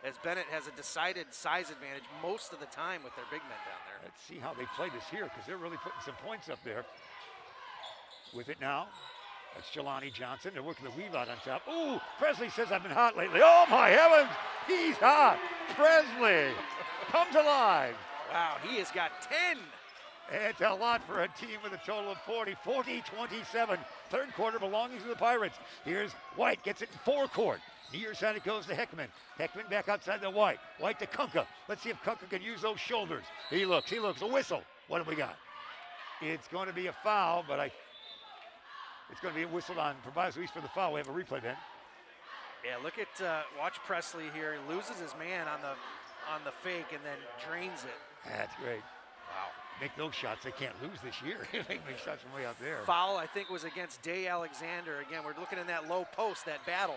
as Benet has a decided size advantage most of the time with their big men down there. Let's see how they play this here, because they're really putting some points up there. With it now, that's Jelani Johnson. They're working the weave out on top. Ooh, Presley says I've been hot lately. Oh, my heavens, he's hot. Presley comes alive. Wow, he has got 10. It's a lot for a team with a total of 40. 40-27. Third quarter belonging to the Pirates. Here's White, gets it in forecourt. Near side it goes to Heckman. Heckman back outside the White. White to Kunka. Let's see if Kunka can use those shoulders. He looks. A whistle. What do we got? It's going to be a foul, but it's going to be whistled on Proviso East for the foul. We have a replay, Ben. Yeah, look at watch Presley here. He loses his man on the fake and then drains it. That's great. Wow. Make those shots they can't lose this year. They make shots from way out there. Foul, I think, was against Day Alexander. Again, we're looking in that low post, that battle.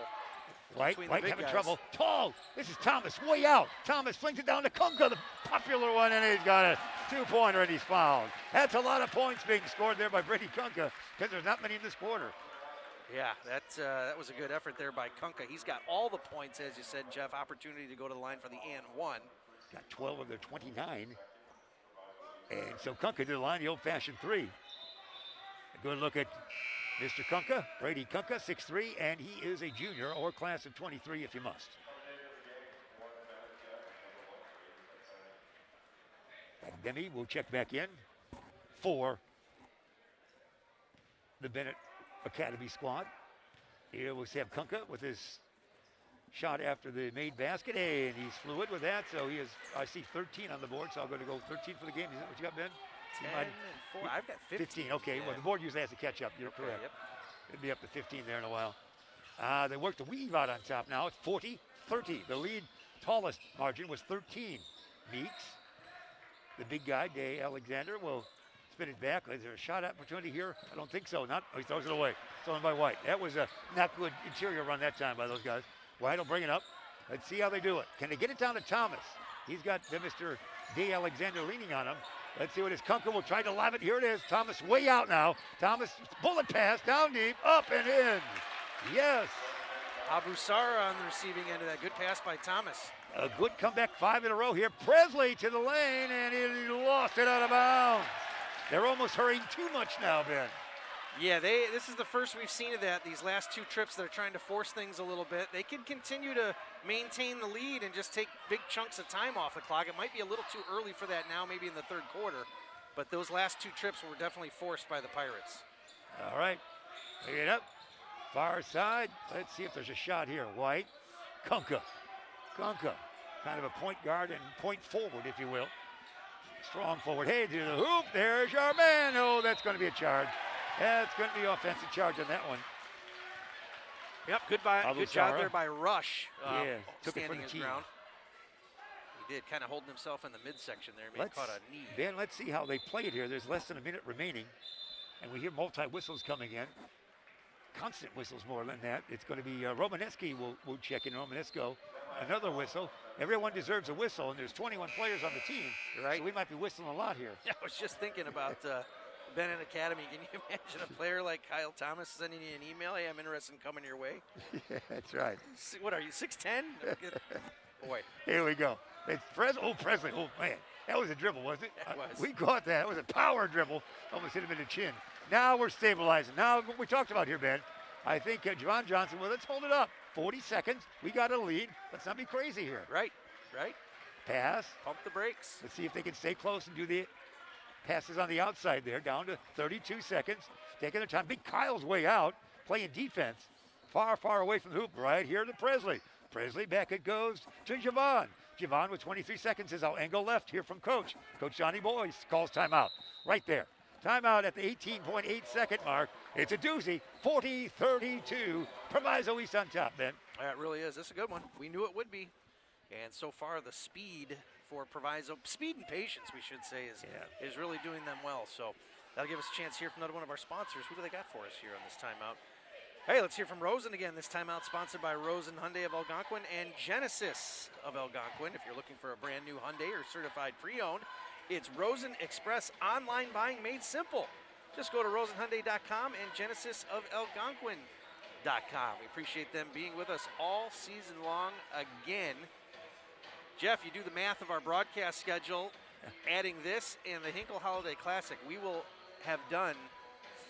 White between the big having guys. trouble. Tall. This is Thomas way out. Thomas flings it down to Kunka, the popular one, and he's got a 2-pointer and he's fouled. That's a lot of points being scored there by Brady Kunka because there's not many in this quarter. Yeah, that was a good effort there by Kunka. He's got all the points, as you said, Jeff. Opportunity to go to the line for the and one. Got 12 of their 29. And so Kunka did the line, the old-fashioned 3. A good look at Mr. Kunka, Brady Kunka, 6'3", and he is a junior or class of 23 if you must. Demi will check back in for the Benet Academy squad. Here we'll have Kunka with his shot after the made basket, and he's fluid with that, so he is, I see 13 on the board, so I'm going to go 13 for the game. Is that what you got, Ben? 10 and 4. I've got 15. Okay, yeah. well, the board usually has to catch up. You're correct. Yep. It'll be up to 15 there in a while. They worked the weave out on top now. It's 40-30. The lead tallest margin was 13. Meeks, the big guy, Day Alexander, will spin it back. Is there a shot opportunity here? I don't think so. Not. Oh, he throws it away. Thrown by White. That was a not good interior run that time by those guys. White will bring it up. Let's see how they do it. Can they get it down to Thomas? He's got Mr. Day Alexander leaning on him. Let's see what his Kunka will try to lob it. Here it is. Thomas way out now. Thomas bullet pass down deep, up and in. Yes. Abusara on the receiving end of that. Good pass by Thomas. A good comeback, 5 in a row here. Presley to the lane, and he lost it out of bounds. They're almost hurrying too much now, Ben. Yeah, this is the first we've seen of that. These last 2 trips, they're trying to force things a little bit. They can continue to maintain the lead and just take big chunks of time off the clock. It might be a little too early for that now, maybe in the 3rd quarter. But those last 2 trips were definitely forced by the Pirates. All right, pick it up. Far side. Let's see if there's a shot here. White, Kunka, kind of a point guard and point forward, if you will. Strong forward. Hey, to the hoop. There's your man. Oh, that's going to be a charge. That's going to be offensive charge on that one. Yep, good job there by Rush. Yeah, took it for standing the his team. ground. He did, kind of holding himself in the midsection there. Maybe caught a knee. Ben, let's see how they play it here. There's less than a minute remaining, and we hear multi-whistles coming in. Constant whistles more than that. It's going to be Romaneski will check in. Romanesco, another whistle. Everyone deserves a whistle, and there's 21 players on the team, right? So we might be whistling a lot here. Yeah, I was just thinking about Benet Academy. Can you imagine a player like Kyle Thomas sending you an email? Hey, I'm interested in coming your way. Yeah, that's right. What are you, 6'10"? Boy. Here we go. It's Presley. Oh, man. That was a dribble, wasn't it? It was. We caught that. It was a power dribble. Almost hit him in the chin. Now we're stabilizing. Now, what we talked about here, Ben, I think Javon Johnson, well, let's hold it up. 40 seconds. We got a lead. Let's not be crazy here. Right. Pass. Pump the brakes. Let's see if they can stay close and do the passes on the outside there. Down to 32 seconds. Taking their time. Big Kyle's way out, playing defense. Far, far away from the hoop. Right here to Presley. Presley, back it goes to Javon. Javon with 23 seconds is our angle left here from Coach. Coach Johnny Boyce calls timeout. Right there. Timeout at the 18.8 second mark. It's a doozy. 40-32. Proviso East on top, Ben. Yeah, it really is. This is a good one. We knew it would be. And so far, the speed for Proviso, speed and patience, we should say, is really doing them well. So that'll give us a chance to hear from another one of our sponsors. Who do they got for us here on this timeout? Hey, let's hear from Rosen again. This timeout sponsored by Rosen Hyundai of Algonquin and Genesis of Algonquin. If you're looking for a brand new Hyundai or certified pre-owned, it's Rosen Express online buying made simple. Just go to rosenhyundai.com and genesisofalgonquin.com. We appreciate them being with us all season long again. Jeff, you do the math of our broadcast schedule, adding this and the Hinkle Holiday Classic, we will have done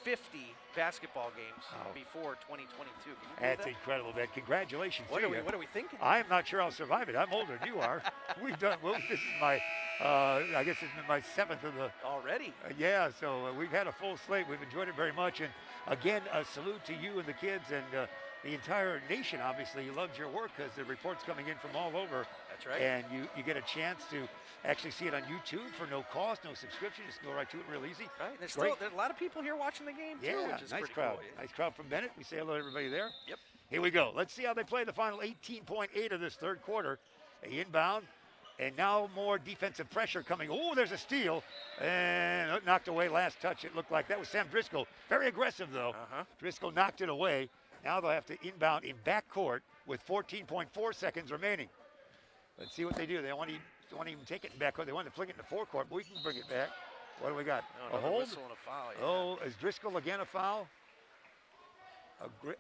50 basketball games before 2022. That's incredible, man. Congratulations what to are you. What are we thinking? I'm not sure I'll survive it. I'm older than you are. We've done, well, this is my, I guess it's my 7th of the. Already? Yeah, so we've had a full slate. We've enjoyed it very much. And again, a salute to you and the kids and the entire nation, obviously, loves your work because the reports coming in from all over. That's right. And you get a chance to actually see it on YouTube for no cost, no subscription. Just go right to it real easy. Right. There's a lot of people here watching the game, too, which is nice pretty crowd. cool. Nice crowd from Benet. We say hello to everybody there. Yep. Here we go. Let's see how they play the final 18.8 of this third quarter. They inbound, and now more defensive pressure coming. Oh, there's a steal, and knocked away last touch. It looked like that was Sam Driscoll. Very aggressive, though. Driscoll knocked it away. Now they'll have to inbound in backcourt with 14.4 seconds remaining. Let's see what they do. They don't want to even take it in backcourt. They want to fling it in the forecourt, but we can bring it back. What do we got? No, a hold? Whistle and a foul, yeah. Oh, is Driscoll again a foul?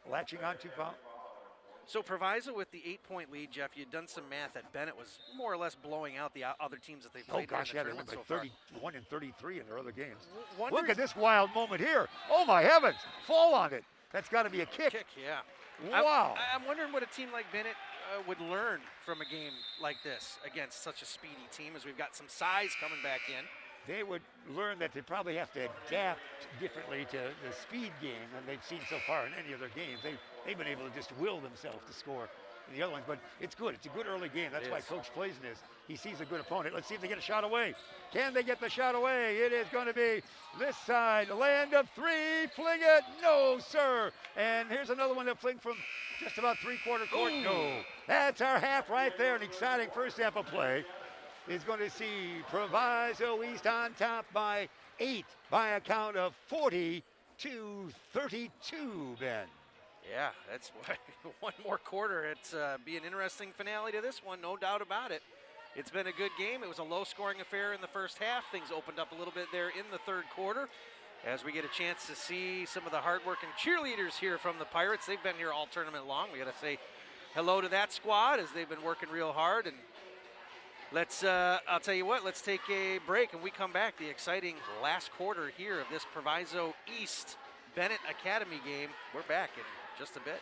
Latching on to foul? So Proviso with the 8-point lead, Jeff. You'd done some math that Benet was more or less blowing out the other teams that they played. Oh gosh, in the yeah, they went tournament by so far. 31 and 33 in their other games. Wonders- Look at this wild moment here. Oh my heavens, fall on it. That's got to be a kick. Yeah. Wow. I'm wondering what a team like Benet would learn from a game like this against such a speedy team, as we've got some size coming back in. They would learn that they probably have to adapt differently to the speed game than they've seen so far in any of their games. They've been able to just will themselves to score in the other ones, but it's good. It's a good early game. That's why Coach plays in this. He sees a good opponent. Let's see if they get a shot away. Can they get the shot away? It is going to be this side. Land of three. Fling it. No, sir. And here's another one that fling from just about three-quarter court. Ooh. No. That's our half right there. An exciting first half of play. Is going to see Proviso East on top by 8 by a count of 40-32, Ben. Yeah, that's one more quarter. It's be an interesting finale to this one, no doubt about it. It's been a good game. It was a low-scoring affair in the first half. Things opened up a little bit there in the third quarter as we get a chance to see some of the hard-working cheerleaders here from the Pirates. They've been here all tournament long. We got to say hello to that squad as they've been working real hard. And let's, I'll tell you what, let's take a break, and we come back. The exciting last quarter here of this Proviso East Benet Academy game. We're back in just a bit.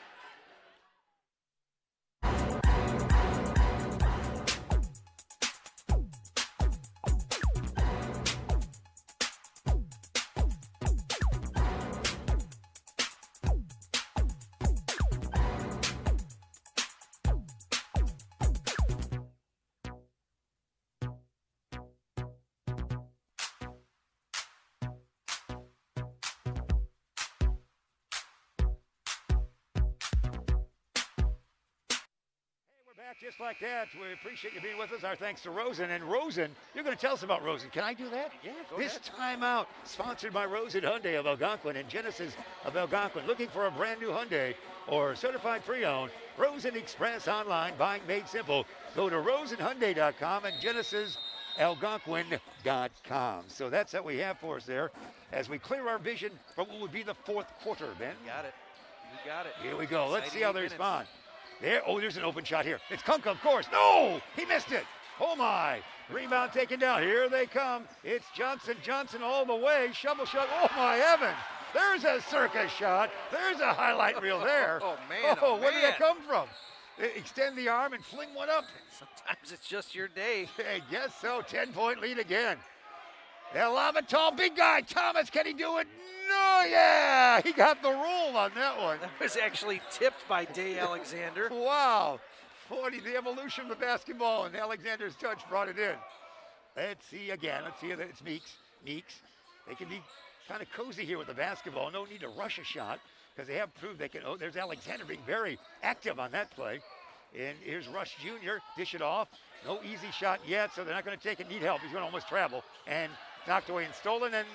Back just like that. We appreciate you being with us. Our thanks to Rosen. And Rosen, you're going to tell us about Rosen. Can I do that? Yeah, go This ahead. timeout, sponsored by Rosen Hyundai of Algonquin and Genesis of Algonquin. Looking for a brand new Hyundai or certified pre-owned? Rosen Express online, buying made simple. Go to rosenhyundai.com and genesisalgonquin.com. So that's what we have for us there as we clear our vision for what would be the fourth quarter, Ben. You got it. You got it. Here we go. Let's see how they 98 minutes. respond. There, oh, there's an open shot here. It's Kunka, of course. No, he missed it. Oh my, rebound taken down. Here they come. It's Johnson all the way. Shovel shot. Oh my heavens. There's a circus shot. There's a highlight reel there. Oh, man. Oh, where did that man. come from? Extend the arm and fling one up. Sometimes it's just your day. I guess so. 10-point lead again. They'll lob it tall. Big guy. Thomas, can he do it? No, yeah. He got the roll on that one. That was actually tipped by Day Alexander. Wow. 40, the evolution of the basketball, and Alexander's touch brought it in. Let's see again. Let's see. It's Meeks. They can be kind of cozy here with the basketball. No need to rush a shot because they have proved they can. Oh, there's Alexander being very active on that play. And here's Rush Jr. Dish it off. No easy shot yet, so they're not going to take it. Need help. He's going to almost travel. And knocked away and stolen back.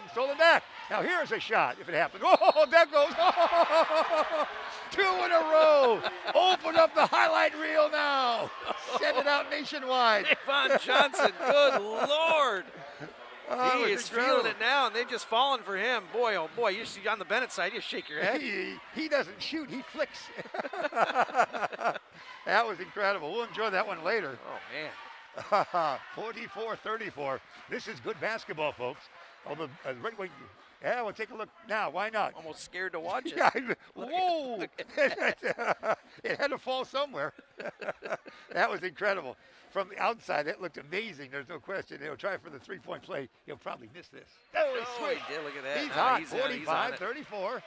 Now here's a shot if it happens. Oh, that goes. Oh, 2 in a row. Open up the highlight reel now. Send it out nationwide. Devon Johnson, good Lord. Oh, He it is was feeling incredible. it now, and they've just fallen for him. Boy, oh boy, you see on the Benet side, you shake your head. He doesn't shoot, he flicks. That was incredible. We'll enjoy that one later. Oh, man. 44-34. This is good basketball, folks. Although, right wing, yeah, we'll take a look now. Why not? Almost scared to watch it. Yeah, whoa! It had to fall somewhere. That was incredible. From the outside, it looked amazing. There's no question. They'll try for the three-point play. He'll probably miss this. Oh, he Oh, switched. he did. Look at that. He's No, hot. he's on it. 45, 34. Woo.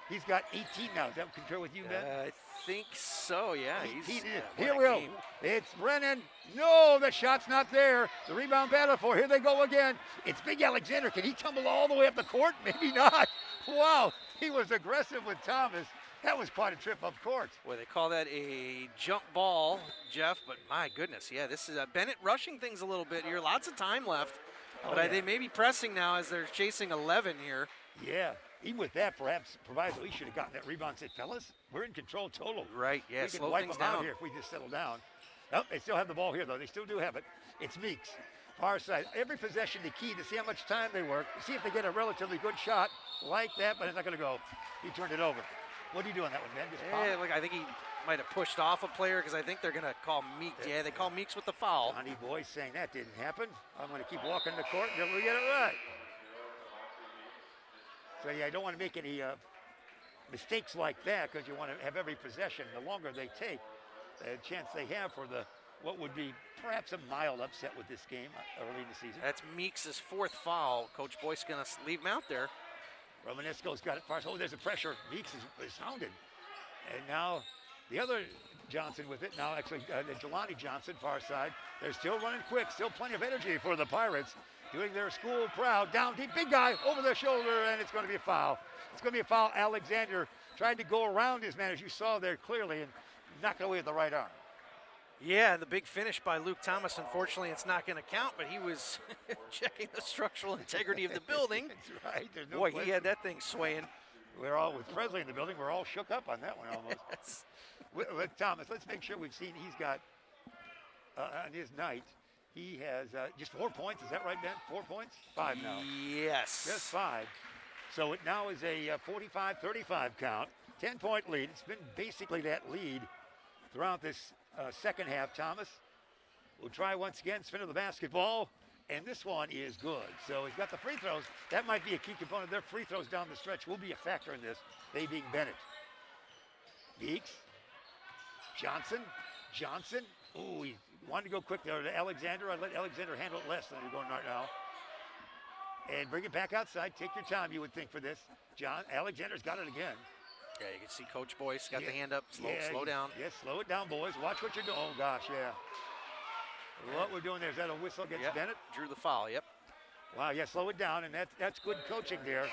He's got 18 now. Does that concur with you, Ben? I think so, yeah. He's, Here what we a go. game. It's Brennan. No, the shot's not there. The rebound battle for. Here they go again. It's Big Alexander. Can he tumble all the way up the court? Maybe not. Wow. He was aggressive with Thomas. That was quite a trip up court. Boy, they call that a jump ball, Jeff, but my goodness, yeah, this is Bennett rushing things a little bit here. Lots of time left, but they may be pressing now as they're chasing 11 here. Yeah, even with that, perhaps Proviso East should have gotten that rebound and said, fellas, we're in control total. Right, yeah, we can slow wipe things them out down. here if we just settle down. Oh, they still have the ball here, though. They still do have it. It's Meeks. Far side. Every possession, the key to see how much time they work, see if they get a relatively good shot like that, but it's not going to go. He turned it over. What do you do on that one, man? Just Yeah, look, I think he might have pushed off a player because I think they're going to call Meeks. Yeah, they call Meeks with the foul. Johnny Boy saying that didn't happen. I'm going to keep walking the court until we get it right. So, yeah, I don't want to make any mistakes like that because you want to have every possession. The longer they take, the chance they have for what would be perhaps a mild upset with this game early in the season. That's Meeks' fourth foul. Coach Boyce going to leave him out there. Romanesco's got it far. Oh, there's a pressure. Meeks is hounded. And now the other Johnson with it. Now actually Jelani Johnson, far side. They're still running quick. Still plenty of energy for the Pirates. Doing their school proud. Down deep. Big guy over their shoulder. And it's going to be a foul. It's going to be a foul. Alexander tried to go around his man, as you saw there clearly, and knocked it away with the right arm. Yeah, the big finish by Luke Thomas. Unfortunately, it's not going to count, but he was checking the structural integrity of the building. That's right. There's no Boy, question. he had that thing swaying. We're all, with Presley in the building, we're all shook up on that one almost. Yes. With Thomas, let's make sure we've seen he's got, on his night, he has just 4 points. Is that right, Ben? 4 points? 5 now. Yes. Just 5. So it now is a 45-35 count. 10-point lead. It's been basically that lead throughout this second half. Thomas will try once again, spin of the basketball, and this one is good. So he's got the free throws. That might be a key component. Their free throws down the stretch will be a factor in this, they being Benet. Meeks, Johnson. Ooh, he wanted to go quick there to Alexander. I'd let Alexander handle it less than he's going right now. And bring it back outside. Take your time, you would think, for this. Alexander's got it again. Yeah, you can see Coach Boyce got the hand up. Slow down. Yeah, slow it down, boys. Watch what you're doing. Oh, gosh, yeah. What we're doing there, is that a whistle against Benet? Drew the foul, yep. Wow, yeah, slow it down, and that's good coaching there.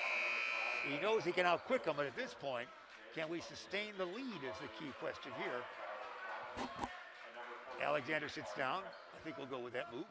He knows he can outquick them, but at this point, can we sustain the lead is the key question here. Alexander sits down. I think we'll go with that move.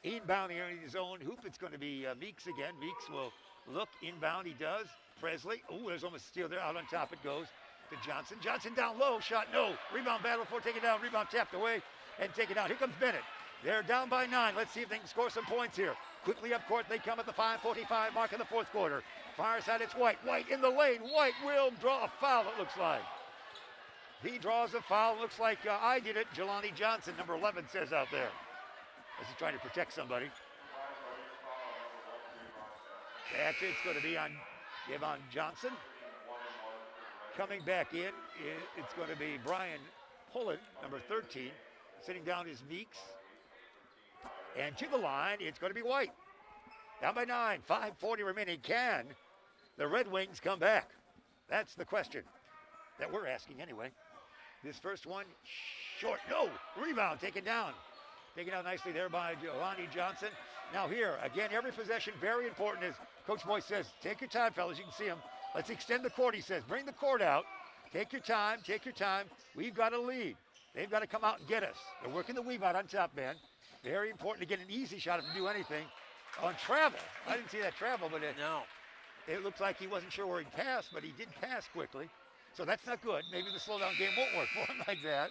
Inbound here in his own hoop. It's going to be Meeks again. Meeks will look inbound. He does. Presley. Oh, there's almost a steal there. Out on top it goes to Johnson. Johnson down low. Shot no. Rebound battle before taking it down. Rebound tapped away and taken out. Here comes Benet. They're down by 9. Let's see if they can score some points here. Quickly up court. They come at the 5:45 mark in the fourth quarter. Far side, it's White. White in the lane. White will draw a foul, it looks like. He draws a foul. Looks like I did it. Jelani Johnson, number 11, says out there. As he's trying to protect somebody. Actually, it's going to be on Devon Johnson. Coming back in, it's going to be Brian Pullen, number 13. Sitting down is Meeks. And to the line, it's going to be White. Down by 9, 5:40 remaining. Can the Red Wings come back? That's the question that we're asking anyway. This first one, short. No, rebound taken down. Taken out nicely there by Jelani Johnson. Now here, again, every possession, very important, as Coach Boyce says, take your time, fellas. You can see him. Let's extend the court, he says. Bring the court out. Take your time, take your time. We've got a lead. They've got to come out and get us. They're working the weave out on top, man. Very important to get an easy shot if you do anything. On travel. I didn't see that travel, but it looked like he wasn't sure where he'd pass, but he did pass quickly. So that's not good. Maybe the slowdown game won't work for him like that.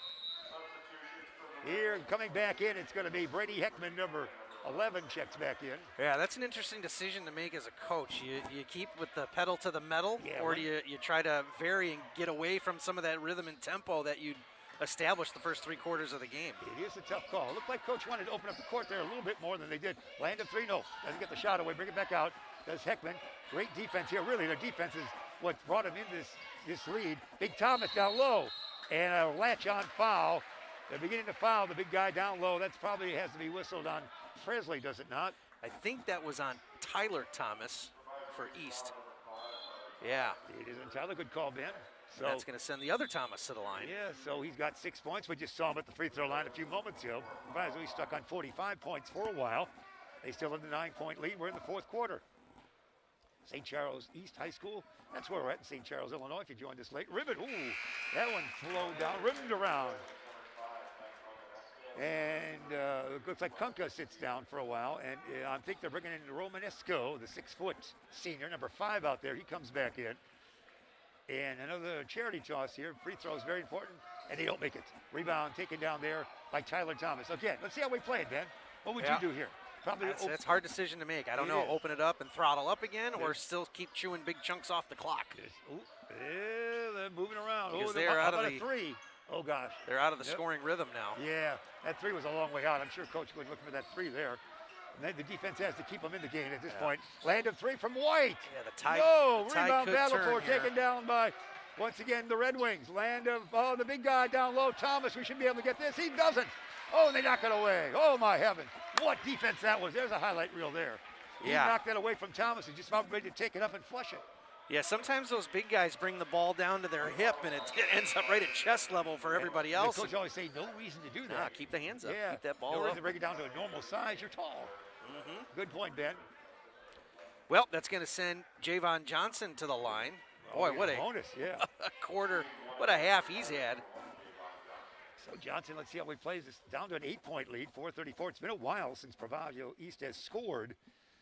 Here, coming back in, it's going to be Brady Heckman, number 11, checks back in. Yeah, that's an interesting decision to make as a coach. You keep with the pedal to the metal, or do you try to vary and get away from some of that rhythm and tempo that you'd established the first 3 quarters of the game? It is a tough call. It looked like Coach wanted to open up the court there a little bit more than they did. Landed 3, no. Doesn't get the shot away. Bring it back out. Does Heckman. Great defense here. Really, their defense is what brought him in this lead. Big Thomas down low. And a latch-on foul. They're beginning to foul the big guy down low. That's probably has to be whistled on Presley, does it not? I think that was on Tyler Thomas for East. Yeah. It is on Tyler. Good call, Ben. So that's going to send the other Thomas to the line. Yeah, so he's got 6 points. We just saw him at the free throw line a few moments ago. Proviso he's stuck on 45 points for a while. They still have the 9-point lead. We're in the fourth quarter. St. Charles East High School. That's where we're at in St. Charles, Illinois. If you joined us late, ribbon. Ooh, that one flowed down, rimmed around. And it looks like Kunka sits down for a while, and I think they're bringing in Romanesco, the 6-foot senior, number 5 out there. He comes back in. And another charity toss here. Free throw is very important, and they don't make it. Rebound taken down there by Tyler Thomas. Again, let's see how we play it, Ben. What would you do here? Probably that's a hard decision to make. I don't know. Open it up and throttle up again, or still keep chewing big chunks off the clock. Yeah, they're moving around. Because they're out of the 3. Oh, gosh. They're out of the scoring rhythm now. Yeah, that 3 was a long way out. I'm sure Coach was looking for that 3 there. And the defense has to keep them in the game at this point. Land of 3 from White. Yeah, the tie. Rebound battle for taken down by, once again, the Red Wings. Land of, the big guy down low, Thomas. We should be able to get this. He doesn't. Oh, and they knock it away. Oh, my heavens. What defense that was. There's a highlight reel there. He knocked that away from Thomas and just about ready to take it up and flush it. Yeah, sometimes those big guys bring the ball down to their hip, and it ends up right at chest level for everybody else. The coach always say, no reason to do that. Nah, keep the hands up. Yeah. Keep that ball no up. reason to bring it down to a normal size. You're tall. Good point, Ben. Well, that's going to send Javon Johnson to the line. Boy, what a bonus, yeah. a quarter, what a half he's had. So Johnson, let's see how he plays this. Down to an 8-point lead, 4:34. It's been a while since Proviso East has scored,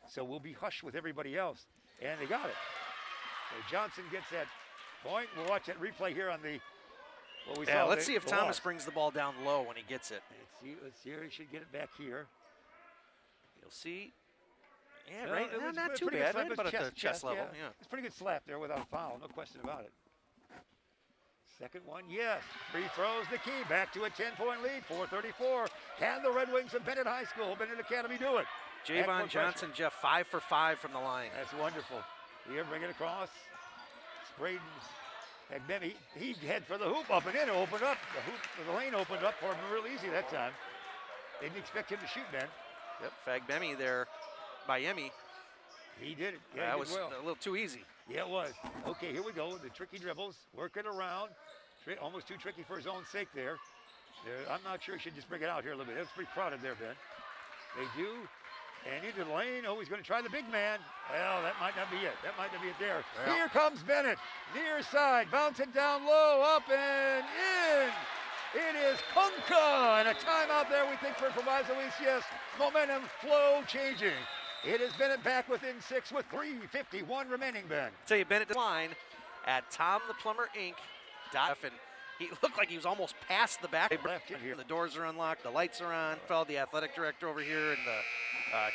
so we'll be hushed with everybody else. And they got it. So Johnson gets that point. We'll watch that replay here on the what we saw. Let's see if Thomas brings the ball down low when he gets it. Let's see here. He should get it back here. You'll see. Yeah, No, right. it was Not a too pretty bad. good slap. Right about at the chest level. Yeah. It's a pretty good slap there without a foul. No question about it. Second one, yes. Free throws the key. Back to a 10-point lead, 4:34. Can the Red Wings of Benet High School, Benet Academy do it? Javon Johnson, Jeff, 5 for 5 from the line. That's wonderful. Here, bring it across. Braden Pregame, he head for the hoop, up and in, opened up. The lane opened up for him real easy that time. Didn't expect him to shoot, Ben. Yep, Fagbemi there by Emmy. He did it. Yeah, that he was did well. a little too easy. Yeah, it was. Okay, here we go. The tricky dribbles, working around. Almost too tricky for his own sake there. I'm not sure he should just bring it out here a little bit. It was pretty crowded there, Ben. They do. And into the lane. Oh, he's going to try the big man. Well, that might not be it. That might not be it there. Well, here comes Benet. Near side. Bouncing down low. Up and in. It is Kunka. And a timeout there, we think, for Proviso East. Yes, momentum, flow changing. It is Benet back within 6 with 3:51 remaining, Ben. Tell you, Benet line at Tom the Plumber Inc. And he looked like he was almost past the back. The doors are unlocked, the lights are on. Fell the athletic director over here, and the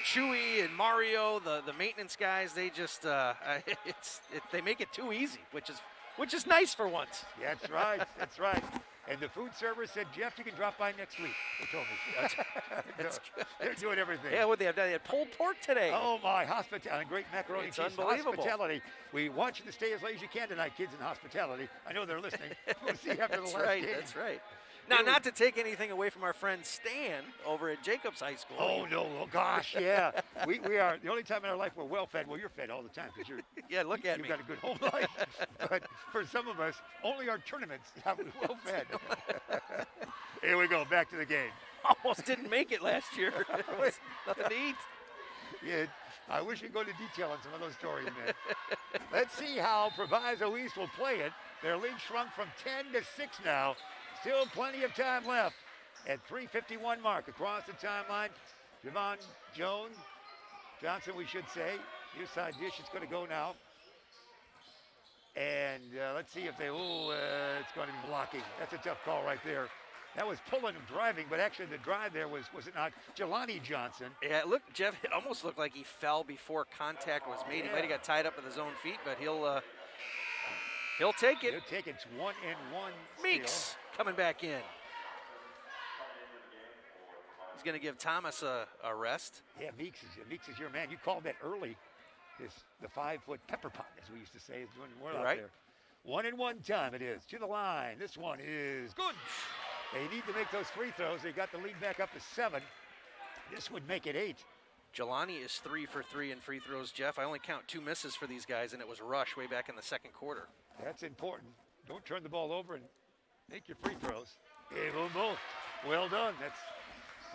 Chewy and Mario, the maintenance guys. They just they make it too easy, which is nice for once. Yeah, that's right. That's right. And the food server said, Jeff, you can drop by next week. They told me. That's They're doing everything. Yeah, what they have done? They had pulled pork today. Oh, my. Hospitality. Great macaroni It's cheese. unbelievable. Hospitality. We want you to stay as late as you can tonight, kids in hospitality. I know they're listening. We'll see after the last game. That's right. Now, not to take anything away from our friend Stan over at Jacobs High School. Oh, no. Oh, gosh, yeah. we are the only time in our life we're well fed. Well, you're fed all the time because you're yeah, look at me. You've got a good home life. But for some of us, only our tournaments have well fed. Here we go. Back to the game. Almost didn't make it last year. Nothing to eat. Yeah, I wish you'd go into detail on some of those stories, man. Let's see how Proviso East will play it. Their lead shrunk from 10 to 6 now. Still plenty of time left at 3:51 mark across the timeline. Javon Johnson, we should say. Near side dish is going to go now. And let's see if it's going to be blocking. That's a tough call right there. That was pulling him driving, but actually the drive there was it not Jelani Johnson? Yeah, look, Jeff, it almost looked like he fell before contact was made. He might have got tied up with his own feet, but he'll take it. He'll take it. It's 1-1. Meeks coming back in. He's going to give Thomas a rest. Yeah, Meeks is your man. You called that early. The 5-foot pepper pot, as we used to say, is doing well out there. 1-1 time it is. To the line. This one is good. They need to make those free throws. They got the lead back up to 7. This would make it 8. Jelani is 3 for 3 in free throws, Jeff. I only count 2 misses for these guys, and it was Rush way back in the second quarter. That's important. Don't turn the ball over and make your free throws. Gave them both. Well done. That's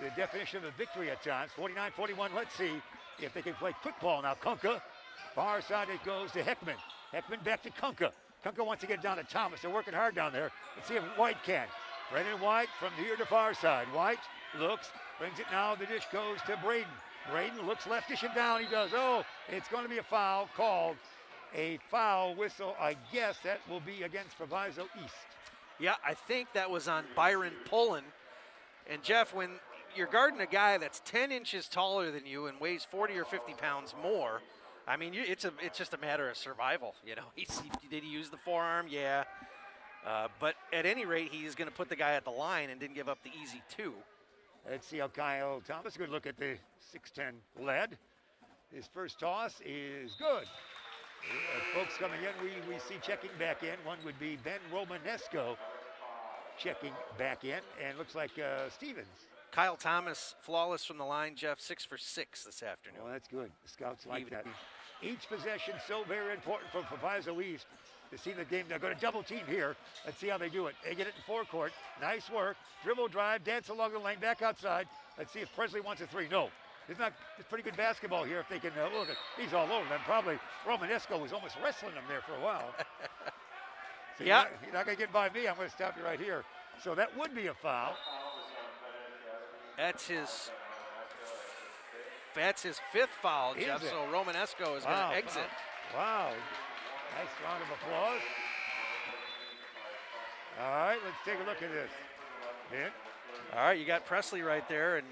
the definition of a victory at times. 49-41. Let's see if they can play quick ball now. Kunka Far side it goes to Heckman. Heckman back to Kunka. Kunka wants to get down to Thomas. They're working hard down there. Let's see if White can. Brendan White from near to far side. White looks, brings it now. The dish goes to Braden. Braden looks left, dish it down. He does. Oh, it's going to be a foul called. A foul whistle. I guess that will be against Proviso East. Yeah, I think that was on Byron Pullen. And Jeff, when you're guarding a guy that's 10 inches taller than you and weighs 40 or 50 pounds more, I mean, it's just a matter of survival. You know, did he use the forearm? Yeah. But at any rate, he's going to put the guy at the line and didn't give up the easy 2. Let's see how Kyle Thomas, good look at the 6'10 lead. His first toss is good. Folks coming in, we see checking back in. One would be Ben Romanesco checking back in, and looks like Stevens. Kyle Thomas, flawless from the line, Jeff, 6 for 6 this afternoon. Well, that's good. The scouts like that. Each possession so very important for Proviso East to see the game. They're going to double team here. Let's see how they do it. They get it in forecourt. Nice work. Dribble drive, dance along the lane, back outside. Let's see if Presley wants a 3. No. It's pretty good basketball here if they can look at. He's all over them. Probably Romanesco was almost wrestling them there for a while. So yeah. You're not going to get by me. I'm going to stop you right here. So that would be a foul. That's his 5th foul, Jeff. So Romanesco is going to exit. Wow. Nice round of applause. All right, let's take a look at this. Ben? All right, you got Presley right there and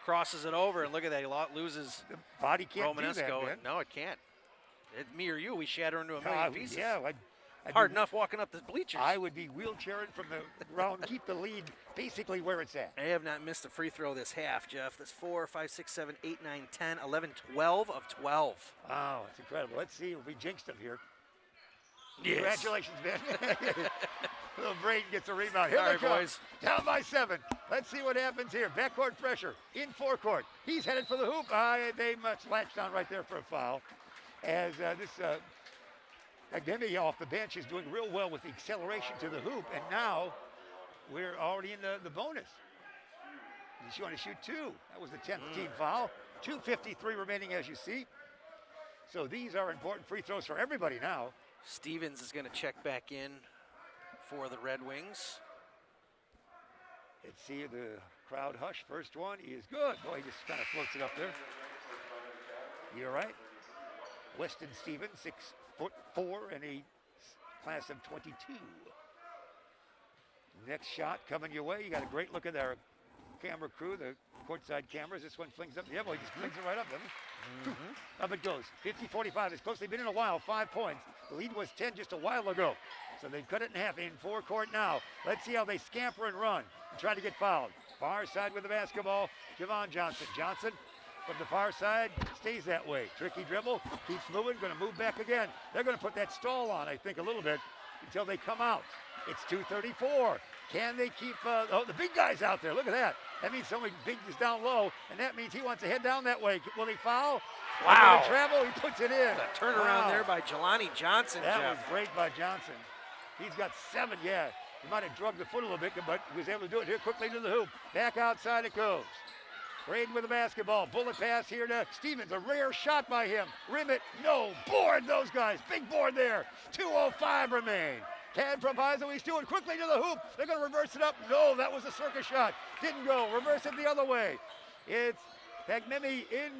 crosses it over, and look at that. He loses the body can't Romanesco. Do that, Ben. No, it can't. Me or you, we shatter into a million pieces. Yeah, hard enough walking up the bleachers. I would be wheelchairing from the round, keep the lead basically where it's at. I have not missed a free throw this half, Jeff. That's 4, 5, 6, 7, 8, 9, 10, 11, 12 of 12. Wow, it's incredible. Let's see if we jinxed him here. Yes. Congratulations, Ben. Little Braden gets a rebound. Here Sorry, they come. boys. Down by 7. Let's see what happens here. Backcourt pressure in forecourt. He's headed for the hoop. They must latch down right there for a foul. As Pregame off the bench is doing real well with the acceleration to the hoop, and now we're already in the bonus. He's going to shoot 2. That was the 10th team foul. 2:53 remaining, as you see. So these are important free throws for everybody now. Stevens is going to check back in for the Red Wings. Let's see the crowd hush. First one is good. Boy, he just kind of floats it up there. You're right. Weston Stevens, 6'4", and a class of 22. Next shot coming your way. You got a great look at our camera crew, the courtside cameras. This one flings up. Yeah, boy, he just flings it right up, doesn't he? Up it goes. 50-45. It's close. They've been in a while. 5 points. The lead was 10 just a while ago. So they've cut it in half in forecourt now. Let's see how they scamper and run and try to get fouled. Far side with the basketball, Javon Johnson. Johnson from the far side stays that way. Tricky dribble, keeps moving, going to move back again. They're going to put that stall on, I think, a little bit until they come out. It's 2:34. Can they keep, the big guy's out there. Look at that. That means somebody big is down low, and that means he wants to head down that way. Will he foul? Wow. Will he travel? He puts it in. A turnaround there by Jelani Johnson, That Jeff. was great by Johnson. He's got 7, yeah. He might have drugged the foot a little bit, but he was able to do it here quickly to the hoop. Back outside it goes. Braden with the basketball. Bullet pass here to Stevens. A rare shot by him. Rim it. No. Board those guys. Big board there. 2:05 remain. Can Proviso East do it quickly to the hoop. They're going to reverse it up. No, that was a circus shot. Didn't go. Reverse it the other way. It's Pregame in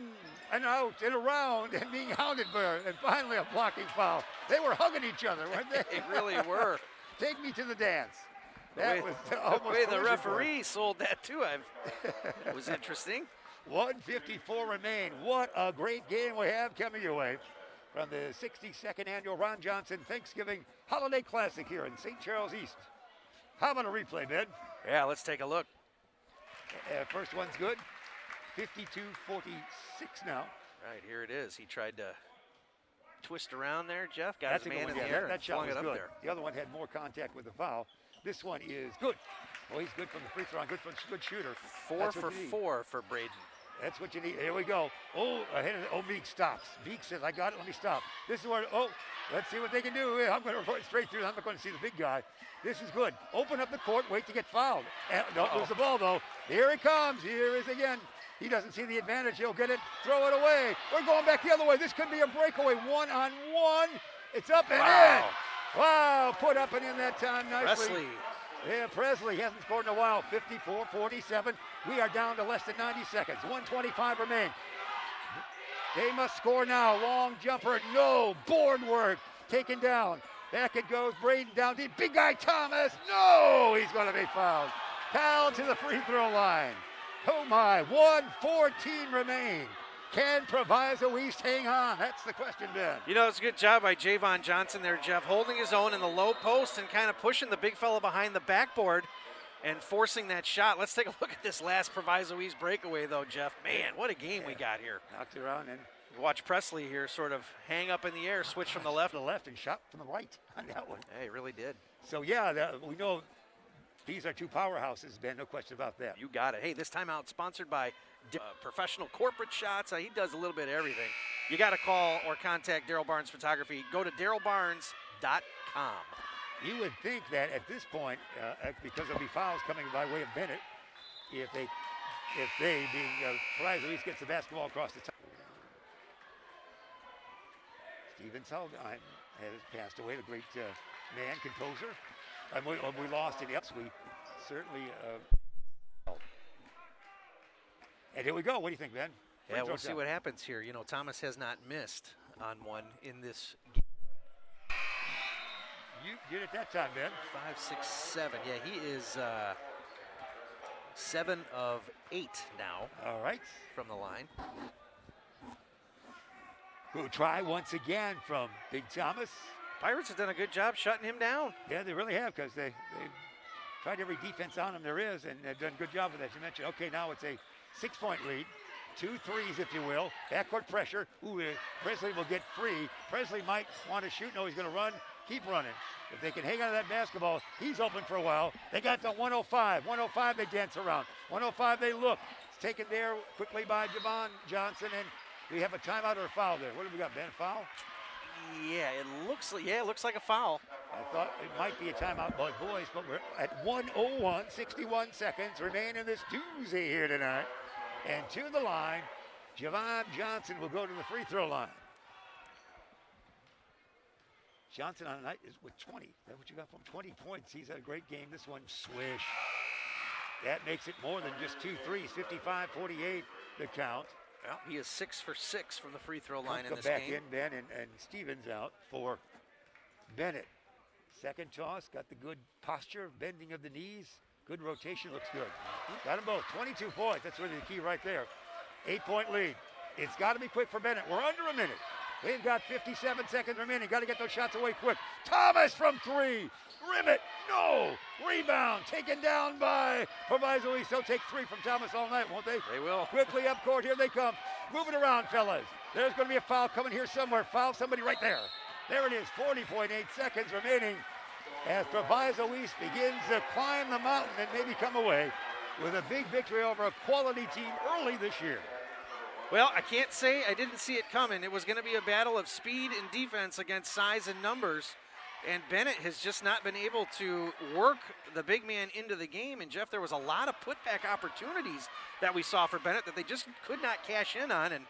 and out and around and being hounded by, and finally a blocking foul. They were hugging each other, weren't they? They really were. Take me to the dance. That was the way the referee sold that too. It was interesting. 1:54 remain. What a great game we have coming your way from the 62nd annual Ron Johnson Thanksgiving Holiday Classic here in St. Charles East. How about a replay, Ben? Yeah, let's take a look. First one's good. 52-46 now. Right, here it is. He tried to twist around there, Jeff. Got That's his a good man one, in the yeah. air That and shot flung was it up good. there. The other one had more contact with the foul. This one is good. Well, he's good from the free throw. Good shooter. 4 for 4 for Braden. That's what you need. Here we go. Oh, ahead of it. Oh, Meek stops. Meek says, I got it. Let me stop. This is where, let's see what they can do. I'm going to report straight through. I'm not going to see the big guy. This is good. Open up the court. Wait to get fouled. Don't lose the ball, though. Here it comes. Here is again He doesn't see the advantage. He'll get it, throw it away. We're going back the other way. This could be a breakaway. 1-on-1. It's up and in. Wow, put up and in that time nicely. Presley. Yeah, Presley hasn't scored in a while. 54-47. We are down to less than 90 seconds. 1:25 remain. They must score now. Long jumper. No. Board work. Taken down. Back it goes. Braden down deep. Big guy Thomas. No. He's going to be fouled. Fouled to the free throw line. Oh my. 1:14 remain. Can Proviso East hang on? That's the question, Ben. You know, it's a good job by Javon Johnson there, Jeff, holding his own in the low post and kind of pushing the big fella behind the backboard and forcing that shot. Let's take a look at this last Proviso East breakaway, though, Jeff. Man, what a game we got here. Knocked it around and watch Presley here sort of hang up in the air, switch from the left to the left and shot from the right on that one. Hey, really did. So, yeah, we know these are two powerhouses, Ben, no question about that. You got it. Hey, this timeout sponsored by Professional Corporate Shots. He does a little bit of everything. You got to call or contact Daryl Barnes Photography. Go to darylbarnes.com. You would think that at this point, because there'll be fouls coming by way of Benet, if they being Proviso East gets the basketball across the top. Steven Saldine has passed away, the great man, composer. And we lost in the ups. We certainly. And here we go. What do you think, Ben? Yeah, we'll see what happens here. You know, Thomas has not missed on one in this game. You did it that time, Ben. 5, 6, 7. Yeah, he is 7 of 8 now. All right. From the line. We'll try once again from Big Thomas. Pirates have done a good job shutting him down. Yeah, they really have, because they've tried every defense on him there is, and they've done a good job with that. You mentioned, okay, now it's a 6-point lead. 2 threes, if you will. Backcourt pressure. Ooh, Presley will get free. Presley might want to shoot. No, he's going to run. Keep running. If they can hang on to that basketball, he's open for a while. They got to 105. 105, they dance around. 105, they look. It's taken there quickly by Javon Johnson, and we have a timeout or a foul there. What have we got, Ben? A foul? Yeah, it looks like a foul. I thought it might be a timeout by boys, but we're at 1:01, 61 seconds remain in this doozy here tonight. And to the line, Javon Johnson will go to the free throw line. Johnson on the night is with 20. Is that what you got from 20 points? He's had a great game. This one, swish. That makes it more than just 2 threes. 55-48 the count. Well, he is 6 for 6 from the free throw line in this back game. in, Ben, and Stevens out for Benet. Second toss, got the good posture, bending of the knees. Good rotation, looks good. Got them both, 22 points. That's really the key right there. 8-point lead. It's got to be quick for Benet. We're under a minute. We've got 57 seconds remaining. Got to get those shots away quick. Thomas from 3. Rim it. No. Rebound. Taken down by Proviso East. They'll take 3 from Thomas all night, won't they? They will. Quickly up court. Here they come. Moving around, fellas. There's going to be a foul coming here somewhere. Foul somebody right there. There it is. 40.8 seconds remaining as Proviso East begins to climb the mountain and maybe come away with a big victory over a quality team early this year. Well, I can't say I didn't see it coming. It was going to be a battle of speed and defense against size and numbers. And Benet has just not been able to work the big man into the game. And, Jeff, there was a lot of putback opportunities that we saw for Benet that they just could not cash in on. And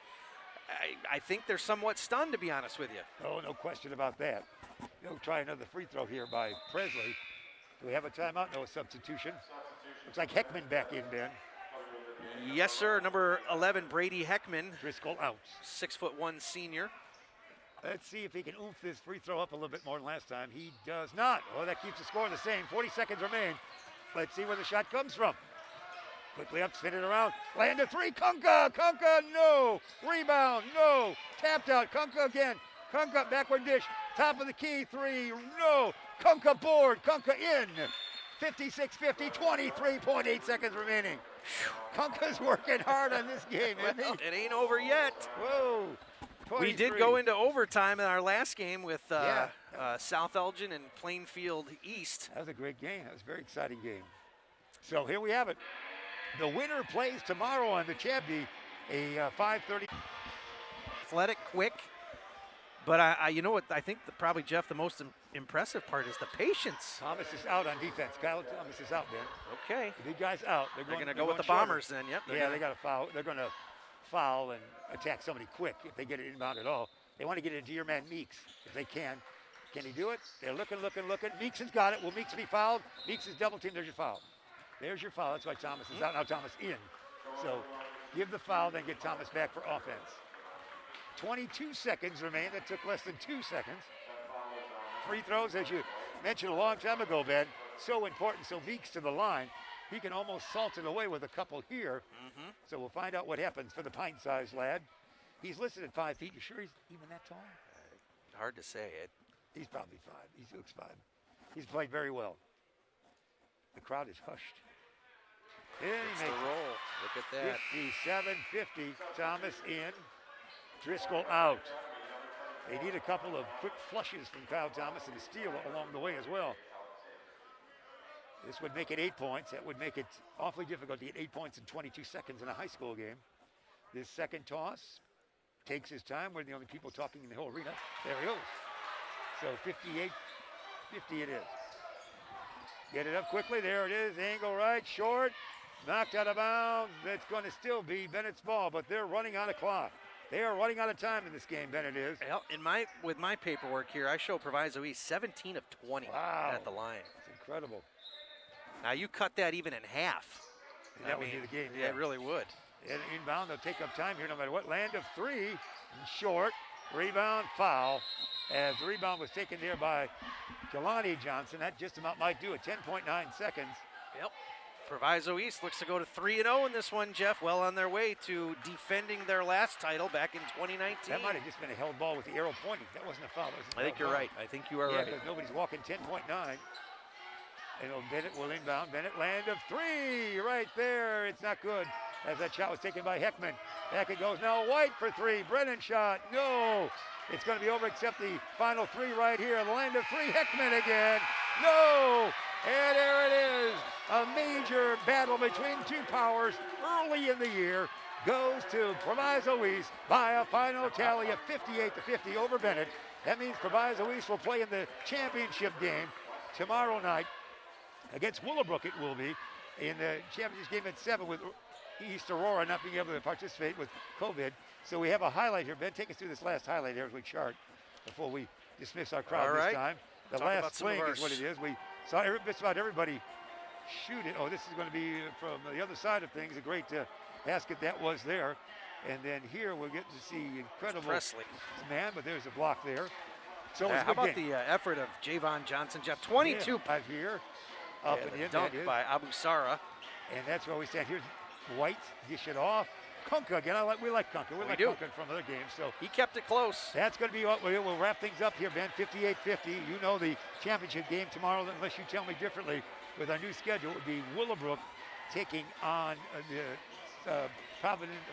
I think they're somewhat stunned, to be honest with you. Oh, no question about that. They'll try another free throw here by Presley. Do we have a timeout? No, a substitution. Looks like Heckman back in, Ben. Yes, sir. Number 11, Brady Heckman. Driscoll out. 6'1" senior. Let's see if he can oomph this free throw up a little bit more than last time. He does not. Oh, that keeps the score the same. 40 seconds remain. Let's see where the shot comes from. Quickly up, spin it around. Land a 3. Kunka, no. Rebound, no. Tapped out. Kunka again. Kunka, backward dish. Top of the key, 3. No. Kunka board. Kunka in. 56-50, 23.8 seconds remaining. Kunka's working hard on this game, isn't he? Well, it ain't over yet. Whoa. 23. We did go into overtime in our last game with South Elgin and Plainfield East. That was a great game. That was a very exciting game. So here we have it. The winner plays tomorrow on the Chabby, a 5:30. Athletic, quick, But I you know what? I think probably, Jeff, the most impressive part is the patience. Thomas is out on defense. Kyle Thomas is out, Ben. Okay. The big guy's out. They're going to go with the shorter. Bombers then. Yep. Yeah, they got to foul. They're going to foul and attack somebody quick if they get it inbound at all. They want to get it into your man Meeks if they can. Can he do it? They're looking. Meeks has got it. Will Meeks be fouled? Meeks is double teamed. There's your foul. There's your foul. That's why Thomas is out. Now Thomas in. So give the foul, then get Thomas back for offense. 22 seconds remain. That took less than 2 seconds. Free throws, as you mentioned a long time ago, Ben, so important. So Meeks to the line. He can almost salt it away with a couple here. So we'll find out what happens for the pint-sized lad. He's listed at 5 feet. You sure he's even that tall? Hard to say it. He's probably 5. He looks 5. He's played very well. The crowd is hushed. Then he The makes roll. Look at that. 57-50. Thomas in. Driscoll out. They need a couple of quick flushes from Kyle Thomas and a steal along the way as well. This would make it 8 points. That would make it awfully difficult to get 8 points in 22 seconds in a high school game. This second toss takes his time. We're the only people talking in the whole arena. There he goes. So 58-50 it is. Get it up quickly. There it is. Angle right, short. Knocked out of bounds. That's going to still be Bennett's ball, but they're running out of clock. They are running out of time in this game, Bennett is. Well, with my paperwork here, I show Proviso East 17 of 20 at the line. It's incredible. Now you cut that even in half. That would be the game. Yeah, it really would. And inbound, they'll take up time here no matter what. Land of 3, short, rebound, foul. As the rebound was taken there by Jelani Johnson. That just about might do it. 10.9 seconds. Yep. Proviso East looks to go to 3-0 in this one, Jeff. Well on their way to defending their last title back in 2019. That might have just been a held ball with the arrow pointing. That wasn't a foul. I think you're right. I think you are right. Yeah, because nobody's walking 10.9. And Bennett will inbound. Bennett, land of 3 right there. It's not good. As that shot was taken by Heckman. Back it goes now. White for 3. Brennan shot. No. It's going to be over except the final 3 right here. The land of 3. Heckman again. No. And there it is. A major battle between two powers early in the year goes to Proviso East by a final tally of 58-50 over Benet. That means Proviso East will play in the championship game tomorrow night against Willowbrook. It will be in the championship game at 7 with East Aurora not being able to participate with COVID. So we have a highlight here. Ben, take us through this last highlight here as we chart before we dismiss our crowd this time. The last swing is what it is. We saw just about everybody shoot it. Oh, this is going to be from the other side of things. A great basket that was there. And then here we'll get to see incredible man, but there's a block there. So how about the effort of Javon Johnson, Jeff? 22 5 here. Up and in. Dunk by Abu Sara. And that's where we stand. Here's White, dish it off. Kunka again. We like Kunka. We like Kunka from other games. So he kept it close. That's going to be what we'll wrap things up here, Ben. 58-50. You know the championship game tomorrow, unless you tell me differently. With our new schedule, it would be Willowbrook taking on the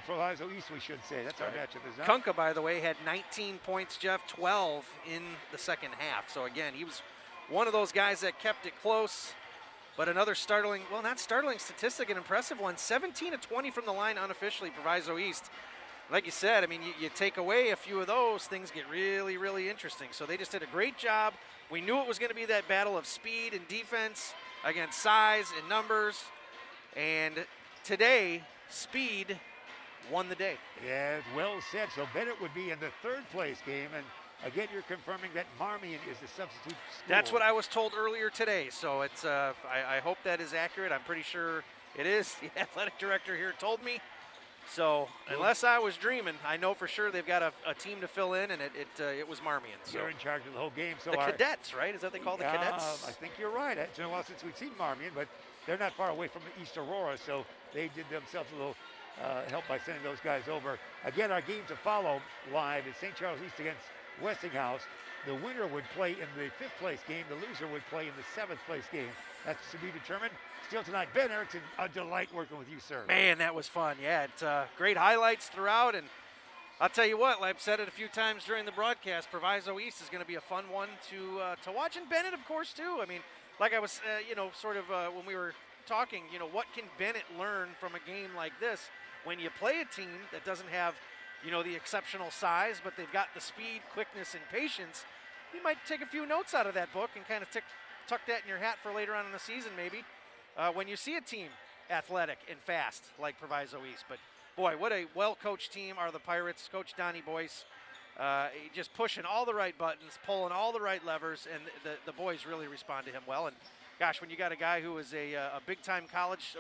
Proviso East, we should say. That's our matchup, isn't it? Kunka, by the way, had 19 points, Jeff, 12 in the second half. So again, he was one of those guys that kept it close. But another startling, well, not startling statistic, an impressive one. 17 of 20 from the line unofficially, Proviso East. Like you said, I mean, you take away a few of those, things get really, really interesting. So they just did a great job. We knew it was going to be that battle of speed and defense against size and numbers. And today, speed won the day. Yeah, well said. So Bennett would be in the third place game. And again, you're confirming that Marmion is the substitute school. That's what I was told earlier today. So it's I hope that is accurate. I'm pretty sure it is. The athletic director here told me. So unless I was dreaming, I know for sure they've got a team to fill in, and it was Marmion. So you're in charge of the whole game. So the cadets, right? Is that they call the cadets? I think you're right. It's been a while since we've seen Marmion, but they're not far away from East Aurora, so they did themselves a little help by sending those guys over. Again, our game to follow live is St. Charles East against Westinghouse. The winner would play in the 5th place game. The loser would play in the 7th place game. That's to be determined. Still tonight, Ben Erickson, a delight working with you, sir. Man, that was fun. Yeah, it's great highlights throughout. And I'll tell you what, I've said it a few times during the broadcast, Proviso East is going to be a fun one to watch. And Bennett, of course, too. I mean, like I was, when we were talking, what can Bennett learn from a game like this when you play a team that doesn't have the exceptional size, but they've got the speed, quickness, and patience. You might take a few notes out of that book and kind of tuck that in your hat for later on in the season, maybe, when you see a team athletic and fast like Proviso East. But boy, what a well-coached team are the Pirates. Coach Donnie Boyce just pushing all the right buttons, pulling all the right levers, and the boys really respond to him well. And gosh, when you got a guy who is a big-time college,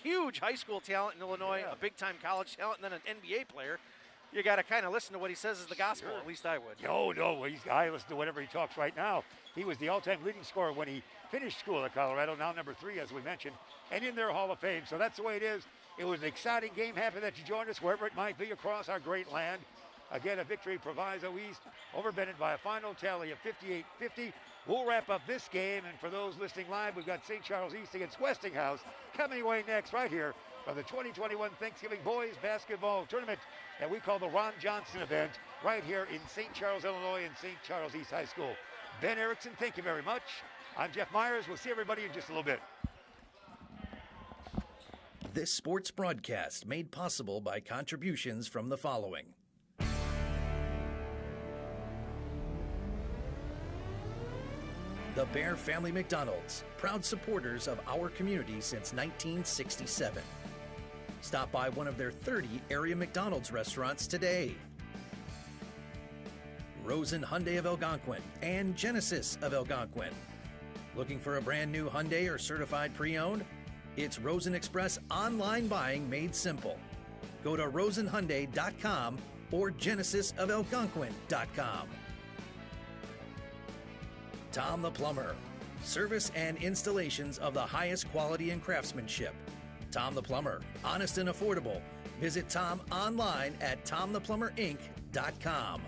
huge high school talent in Illinois, a big-time college talent, and then an NBA player, you got to kind of listen to what he says is the gospel. Sure. At least I would. No, I listen to whatever he talks right now. He was the all-time leading scorer when he finished school at Colorado, now number 3, as we mentioned, and in their Hall of Fame. So that's the way it is. It was an exciting game. Happy that you joined us wherever it might be across our great land. Again, a victory, Proviso East over Benet by a final tally of 58-50. We'll wrap up this game, and for those listening live, we've got St. Charles East against Westinghouse coming away next right here from the 2021 Thanksgiving Boys Basketball Tournament that we call the Ron Johnson event right here in St. Charles, Illinois, and St. Charles East High School. Ben Erickson, thank you very much. I'm Jeff Myers. We'll see everybody in just a little bit. This sports broadcast made possible by contributions from the following. The Bear Family McDonald's, proud supporters of our community since 1967. Stop by one of their 30 area McDonald's restaurants today. Rosen Hyundai of Algonquin and Genesis of Algonquin. Looking for a brand new Hyundai or certified pre-owned? It's Rosen Express online buying made simple. Go to rosenhyundai.com or genesisofelgonquin.com. Tom the Plumber. Service and installations of the highest quality and craftsmanship. Tom the Plumber. Honest and affordable. Visit Tom online at tomtheplumberinc.com.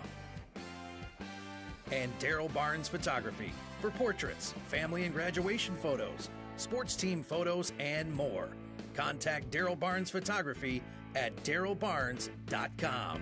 And Daryl Barnes Photography for portraits, family and graduation photos, sports team photos, and more. Contact Daryl Barnes Photography at darylbarnes.com.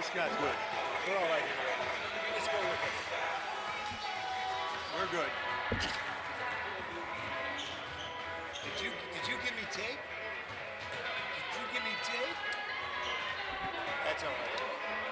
This guy's good. We're all right here. Let's go with it. We're good. Did you give me tape? Did you give me tape? That's all right.